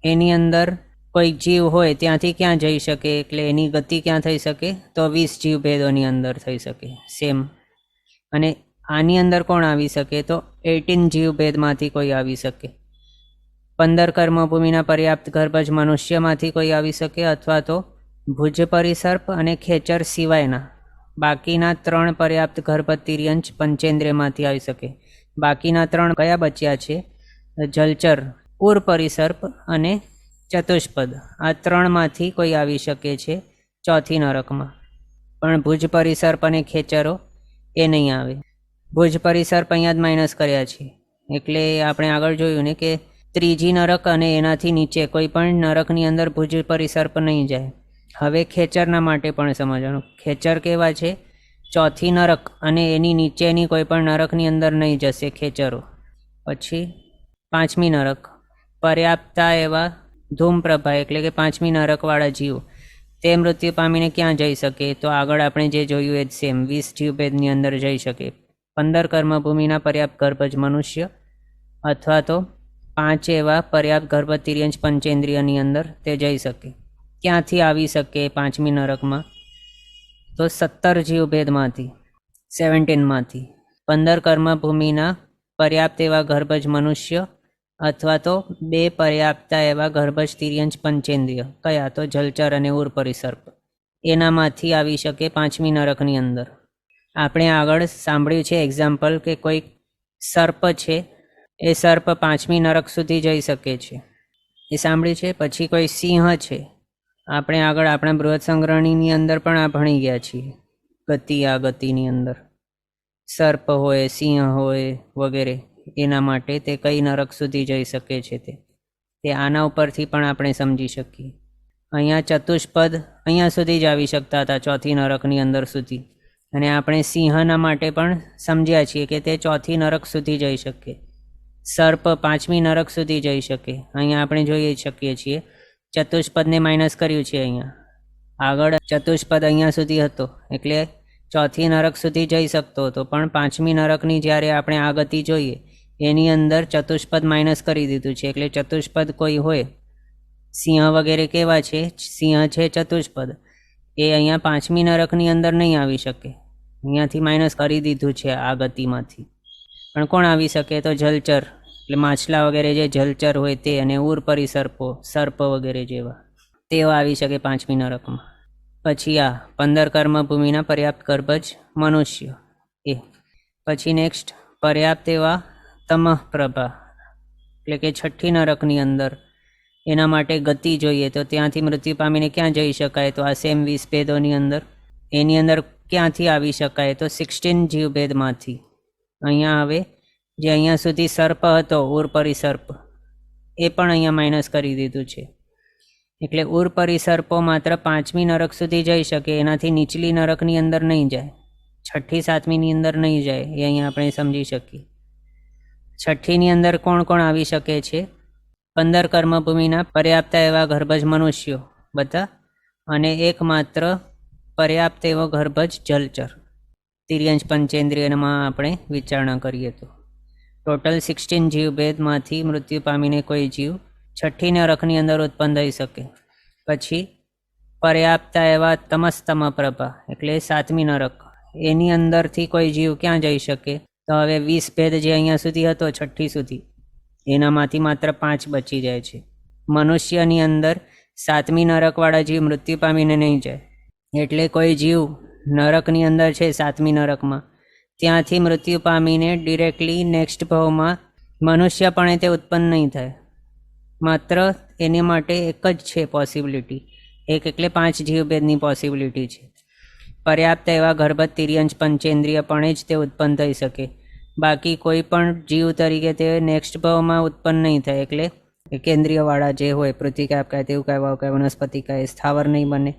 એની અંદર કોઈક જીવ હોય ત્યાંથી ક્યાં જઈ શકે? એટલે એની ગતિ ક્યાં થઈ શકે? તો 20 જીવભેદોની અંદર થઈ શકે સેમ. અને આની અંદર કોણ આવી શકે? તો 18 જીવભેદમાંથી કોઈ આવી શકે. 15 કર્મભૂમિના પર્યાપ્ત ગર્ભજ મનુષ્યમાંથી કોઈ આવી શકે, અથવા તો ભુજ પરિસર્પ અને ખેચર સિવાયના બાકીના 3 પર્યાપ્ત ગર્ભજ તિર્યંચ પંચેન્દ્રિયમાંથી આવી શકે. બાકીના 3 કયા બચ્યા છે? જલચર, ઉર પરિસર્પ અને ચતુષ્પદ. આ 3માંથી કોઈ આવી શકે છે ચોથી નરકમાં. પણ ભુજ પરિસર્પ અને ખેચરો એ નહીં આવે. ભુજ પરિસર્પ અહીંયા જ માઇનસ કર્યા છે. એટલે આપણે આગળ જોયું ને કે ત્રીજી નરક અને એનાથી નીચે કોઈ પણ નરકની અંદર ભુજ પરિસર્પ નહીં જાય. હવે ખેચરના માટે પણ સમજવાનું. ખેચર કેવા છે? ચોથી નરક અને એની નીચેની કોઈ પણ નરકની અંદર નહીં જશે ખેચરો. પછી 5મી નરક, પર્યાપ્તા એવા ધૂમપ્રભા એટલે કે 5મી નરકવાળા જીવ, તે મૃત્યુ પામીને ક્યાં જઈ શકે? તો આગળ આપણે જે જોયું એ જ સેમ 20 જીવભેદની અંદર જઈ શકે. 15 કર્મભૂમિના પર્યાપ્ત ગર્ભજ મનુષ્ય, અથવા તો 5 એવા પર્યાપ્ત ગર્ભજ તિર્યંચ પંચેન્દ્રિયની અંદર તે જઈ શકે. ક્યાંથી આવી શકે 5મી નરકમાં? તો 17 જીવભેદમાંથી, 17માંથી. 15 કર્મભૂમિના પર્યાપ્ત એવા ગર્ભજ મનુષ્ય, અથવા તો 2 પર્યાપ્તા એવા ગર્ભજ તિર્યંચ પંચેન્દ્રિય. કયા? તો જલચર અને ઉર પરિસર્પ. એનામાંથી આવી શકે 5મી નરકની અંદર. આપણે આગળ સાંભળ્યું છે એક્ઝામ્પલ કે કોઈ સર્પ છે, એ સર્પ 5મી નરક સુધી જઈ શકે છે, એ સાંભળ્યું છે. પછી કોઈ સિંહ છે, આપણે આગળ આપણા બૃહદ સંગ્રહણીની અંદર પણ આ ભણી ગયા છીએ. આ ગતિની અંદર સર્પ હોય, સિંહ હોય વગેરે, એના માટે તે કઈ નરક સુધી જઈ શકે છે તે આના ઉપરથી પણ આપણે સમજી શકીએ. અહીંયા ચતુષ્પદ અહીંયા સુધી જ આવી શકતા હતા, ચોથી નરકની અંદર સુધી. અને આપણે સિંહના માટે પણ સમજ્યા છીએ કે તે ચોથી નરક સુધી જઈ શકે. સર્પ 5મી નરક સુધી જઈ શકે. અહીંયા આપણે જોઈ શકીએ છીએ ચતુષ્પદને માઇનસ કર્યું છે. અહીંયા આગળ ચતુષ્પદ અહીંયા સુધી હતો એટલે ચોથી નરક સુધી જઈ શકતો હતો, પણ 5મી નરકની જ્યારે આપણે આ ગતિ જોઈએ એની અંદર ચતુષ્પદ માઇનસ કરી દીધું છે. એટલે ચતુષ્પદ કોઈ હોય, સિંહ વગેરે કેવા છે? સિંહ છે ચતુષ્પદ, એ અહીંયા 5મી નરકની અંદર નહીં આવી શકે. અહીંયાથી માઇનસ કરી દીધું છે આ ગતિમાંથી. પણ કોણ આવી શકે? તો જલચર એટલે માછલા વગેરે જે જલચર હોય તે, અને ઉર પરિસર્પો, સર્પ વગેરે જેવા, તેઓ આવી શકે 5મી નરકમાં. પછી આ 15 કર્મભૂમિના પર્યાપ્ત ગર્ભજ મનુષ્ય એ. પછી નેક્સ્ટ પર્યાપ્ત એવા તમઃ પ્રભા એટલે કે 6ઠ્ઠી નરકની અંદર. એના માટે ગતિ જોઈએ, તો ત્યાંથી મૃત્યુ પામીને ક્યાં જઈ શકાય? તો આ સેમ 20 ભેદોની અંદર. એની અંદર ક્યાંથી આવી શકાય? તો 16 જીવભેદમાંથી. અહીંયા હવે જે અહીંયા સુધી સર્પ હતો, ઉર પરિસર્પ, એ પણ અહીંયા માઇનસ કરી દીધું છે. એટલે ઉર પરિસર્પો માત્ર 5મી નરક સુધી જઈ શકે, એનાથી નીચલી નરકની અંદર નહીં જાય. 6ઠ્ઠી 7મીની અંદર નહીં જાય, એ અહીંયા આપણે સમજી શકીએ. 6ઠ્ઠીની અંદર કોણ કોણ આવી શકે છે? 15 કર્મભૂમિના પર્યાપ્ત એવા ગર્ભજ મનુષ્યો બધા, અને એકમાત્ર પર્યાપ્ત એવો ગર્ભજ જલચર તિર્યંચ પંચેન્દ્રિયમાં આપણે વિચારણા કરીએ તો ટોટલ 16 જીવભેદમાંથી મૃત્યુ પામીને કોઈ જીવ 6ઠ્ઠી નરકની અંદર ઉત્પન્ન થઈ શકે. પછી પર્યાપ્તા એવા તમસ્તમ પ્રભા એટલે 7મી નરક, એની અંદરથી કોઈ જીવ ક્યાં જઈ શકે? તો હવે 20 ભેદ જે અહીંયા સુધી હતો 6ઠ્ઠી સુધી, એનામાંથી માત્ર 5 બચી જાય છે. મનુષ્યની અંદર 7મી નરકવાળા જીવ મૃત્યુ પામીને નહીં જાય. એટલે કોઈ જીવ નરકની અંદર છે 7મી નરકમાં, ત્યાંથી મૃત્યુ પામીને ડિરેક્ટલી નેક્સ્ટ ભાવમાં મનુષ્યપણે તે ઉત્પન્ન નહીં થાય. માત્ર એને માટે એક જ છે પોસિબિલિટી, એક એટલે 5 જીવભેદની પોસિબિલિટી છે. પર્યાપ્ત એવા ગર્ભજ તિર્યંચ પંચેન્દ્રિયપણે જ તે ઉત્પન્ન થઈ શકે. બાકી કોઈ પણ જીવ તરીકે તે નેક્સ્ટ ભાવમાં ઉત્પન્ન નહીં થાય. એટલે એકેન્દ્રિયવાળા જે હોય, પૃથ્વી કાય કાય તેવું કાય વાવ કાય વનસ્પતિ કાય, સ્થાવર નહીં બને.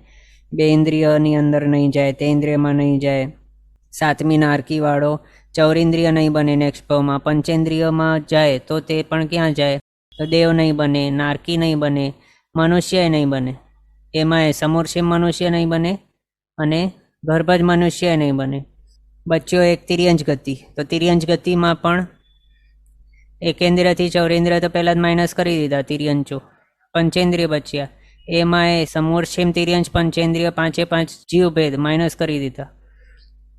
2 ઇન્દ્રિયોની અંદર નહીં જાય, તે ઇન્દ્રિયમાં નહીં જાય. 7મી નારકીવાળો ચૌરિન્દ્રિય નહીં બને નેક્સ્ટ ભાવમાં. પંચેન્દ્રિયમાં જાય તો તે પણ ક્યાં જાય? તો દેવ નહીં બને, નારકી નહીં બને, મનુષ્ય નહીં બને. એમાં સમૂર્છિમ મનુષ્ય નહીં બને અને ગર્ભજ મનુષ્ય નહીં બને. બચ્યો એક તિર્યંચ ગતિ, તો તિર્યંચ ગતિમાં પણ એકેન્દ્રિયથી ચૌરેન્દ્રિય તો પહેલાં જ માઇનસ કરી દીધા તિર્યંચો. પંચેન્દ્રિય બચ્યા, એમાં સમૂર્છિમ તિર્યંચ પંચેન્દ્રિય 5 જીવભેદ માઇનસ કરી દીધા.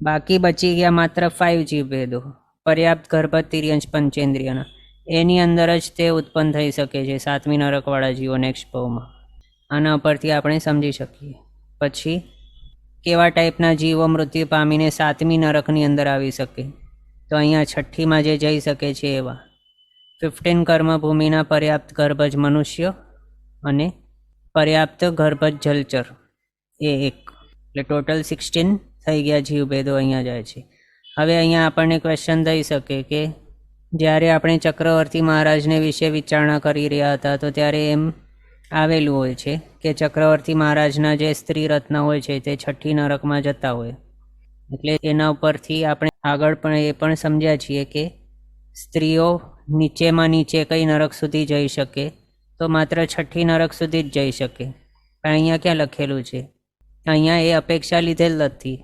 બાકી બચી ગયા માત્ર 5 જીવભેદો, પર્યાપ્ત ગર્ભ તિર્યંશ પંચેન્દ્રિયના. એની અંદર જ તે ઉત્પન્ન થઈ શકે છે 7મી નરકવાળા જીવો નેક્સ્ટ ભાવમાં. આના પરથી આપણે સમજી શકીએ. પછી કેવા ટાઈપના જીવો મૃત્યુ પામીને 7મી નરકની અંદર આવી શકે? તો અહીંયા 6ઠ્ઠીમાં જે જઈ શકે છે એવા 15 કર્મભૂમિના પર્યાપ્ત ગર્ભજ મનુષ્ય અને પર્યાપ્ત ગર્ભજ જલચર, એ એક. એટલે ટોટલ 16 થઈ ગયા જીવભેદો અહીંયા જાય છે. હવે અહીંયા આપણને ક્વેશ્ચન થઈ શકે કે જ્યારે આપણે ચક્રવર્તી મહારાજને વિશે વિચારણા કરી રહ્યા હતા તો ત્યારે એમ આવેલું હોય છે કે ચક્રવર્તી મહારાજના જે સ્ત્રી રત્ન હોય છે તે 6ઠ્ઠી નરકમાં જતા હોય. એટલે એના ઉપરથી આપણે આગળ પણ એ પણ સમજ્યા છીએ કે સ્ત્રીઓ નીચેમાં નીચે કઈ નરક સુધી જઈ શકે? તો માત્ર 6ઠ્ઠી નરક સુધી જ જઈ શકે. પણ અહીંયા ક્યાં લખેલું છે? અહીંયા એ અપેક્ષા લીધેલ નથી.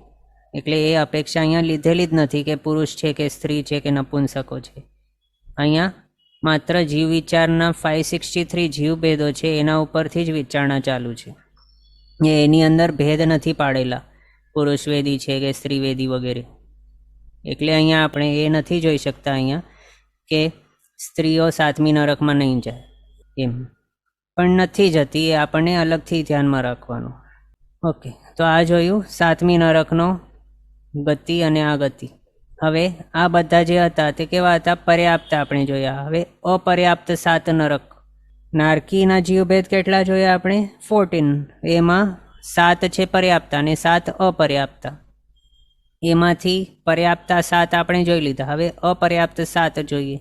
એટલે એ અપેક્ષા અહીંયા લીધેલી જ નથી કે પુરુષ છે કે સ્ત્રી છે કે નપુંસકો છે. અહીંયા માત્ર જીવ વિચારના 563 જીવભેદો છે એના ઉપરથી જ વિચારણા ચાલુ છે. એની અંદર ભેદ નથી પાડેલા, પુરુષવેદી છે કે સ્ત્રીવેદી વગેરે. એટલે અહીંયા આપણે એ નથી જોઈ શકતા અહીંયા કે સ્ત્રીઓ 7મી નરકમાં નહીં જાય એમ. પણ નથી જતી, એ આપણને અલગથી ધ્યાનમાં રાખવાનું. ઓકે, તો આ જોયું 7મી નરકનો ગતિ અને આ ગતિ. હવે આ બધા જે હતા તે કેવા હતા? પર્યાપ્ત આપણે જોયા. હવે અપર્યાપ્ત 7 નરક. નારકીના જીવભેદ કેટલા જોયા આપણે? 14. એમાં 7 છે પર્યાપ્તા અને 7 અપર્યાપ્તા. એમાંથી પર્યાપ્તા 7 આપણે જોઈ લીધા. હવે અપર્યાપ્ત 7 જોઈએ.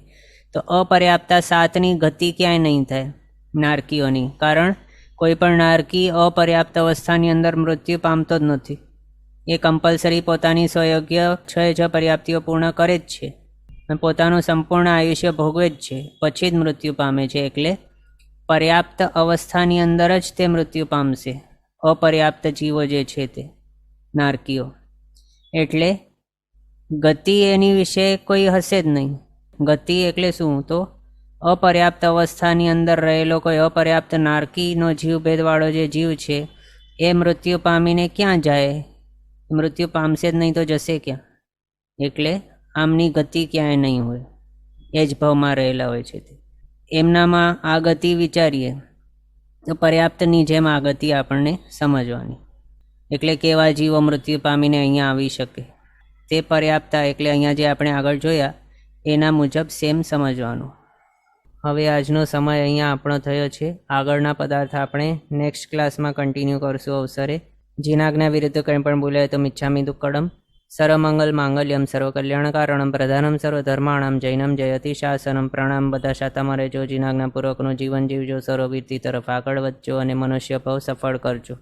તો અપર્યાપ્તા 7ની ગતિ ક્યાંય નહીં થાય નારકીઓની. કારણ કોઈ પણ નારકી અપર્યાપ્ત અવસ્થાની અંદર મૃત્યુ પામતો જ નથી. એ કમ્પલસરી પોતાની સ્વયોગ્ય 6 પર્યાપ્તિઓ પૂર્ણ કરે જ છે અને પોતાનું સંપૂર્ણ આયુષ્ય ભોગવે જ છે, પછી જ મૃત્યુ પામે છે. એટલે પર્યાપ્ત અવસ્થાની અંદર જ તે મૃત્યુ પામશે, અપર્યાપ્ત જીવો જે છે તે નારકીઓ. એટલે ગતિ એની વિશે કોઈ હશે જ નહીં. ગતિ એટલે શું? તો અપર્યાપ્ત અવસ્થાની અંદર રહેલો કોઈ અપર્યાપ્ત નારકીનો જીવભેદવાળો જે જીવ છે એ મૃત્યુ પામીને ક્યાં જાય? મૃત્યુ પામશે જ નહીં તો જશે ક્યાં? એટલે આમની ગતિ ક્યાંય નહીં હોય, એ જ ભાવમાં રહેલા હોય છે તે. એમનામાં આ ગતિ વિચારીએ તો પર્યાપ્તની જેમ આ ગતિ આપણને સમજવાની. એટલે કેવા જીવો મૃત્યુ પામીને અહીંયા આવી શકે તે પર્યાપ્તા. એટલે અહીંયા જે આપણે આગળ જોયા એના મુજબ સેમ સમજવાનું. હવે આજનો સમય અહીંયા આપણો થયો છે. આગળના પદાર્થ આપણે નેક્સ્ટ ક્લાસમાં કન્ટિન્યુ કરશું અવસરે. જીનાજ્ઞા વિરુદ્ધ કંઈ પણ બોલાય તો મિચ્છામિ દુક્કડમ. સર્વમંગલ માંગલ્યમ સર્વકલ્યાણકારણમ પ્રધાનમ સર્વધર્માણમ જૈનમ જયતિ શાસનમ. પ્રણામ. બધા શાતામાં રહેજો, જીનાજ્ઞાપૂર્વકનું જીવન જીવજો, સર્વવીરતી તરફ આગળ વધજો અને મનુષ્ય ભાવ સફળ કરજો.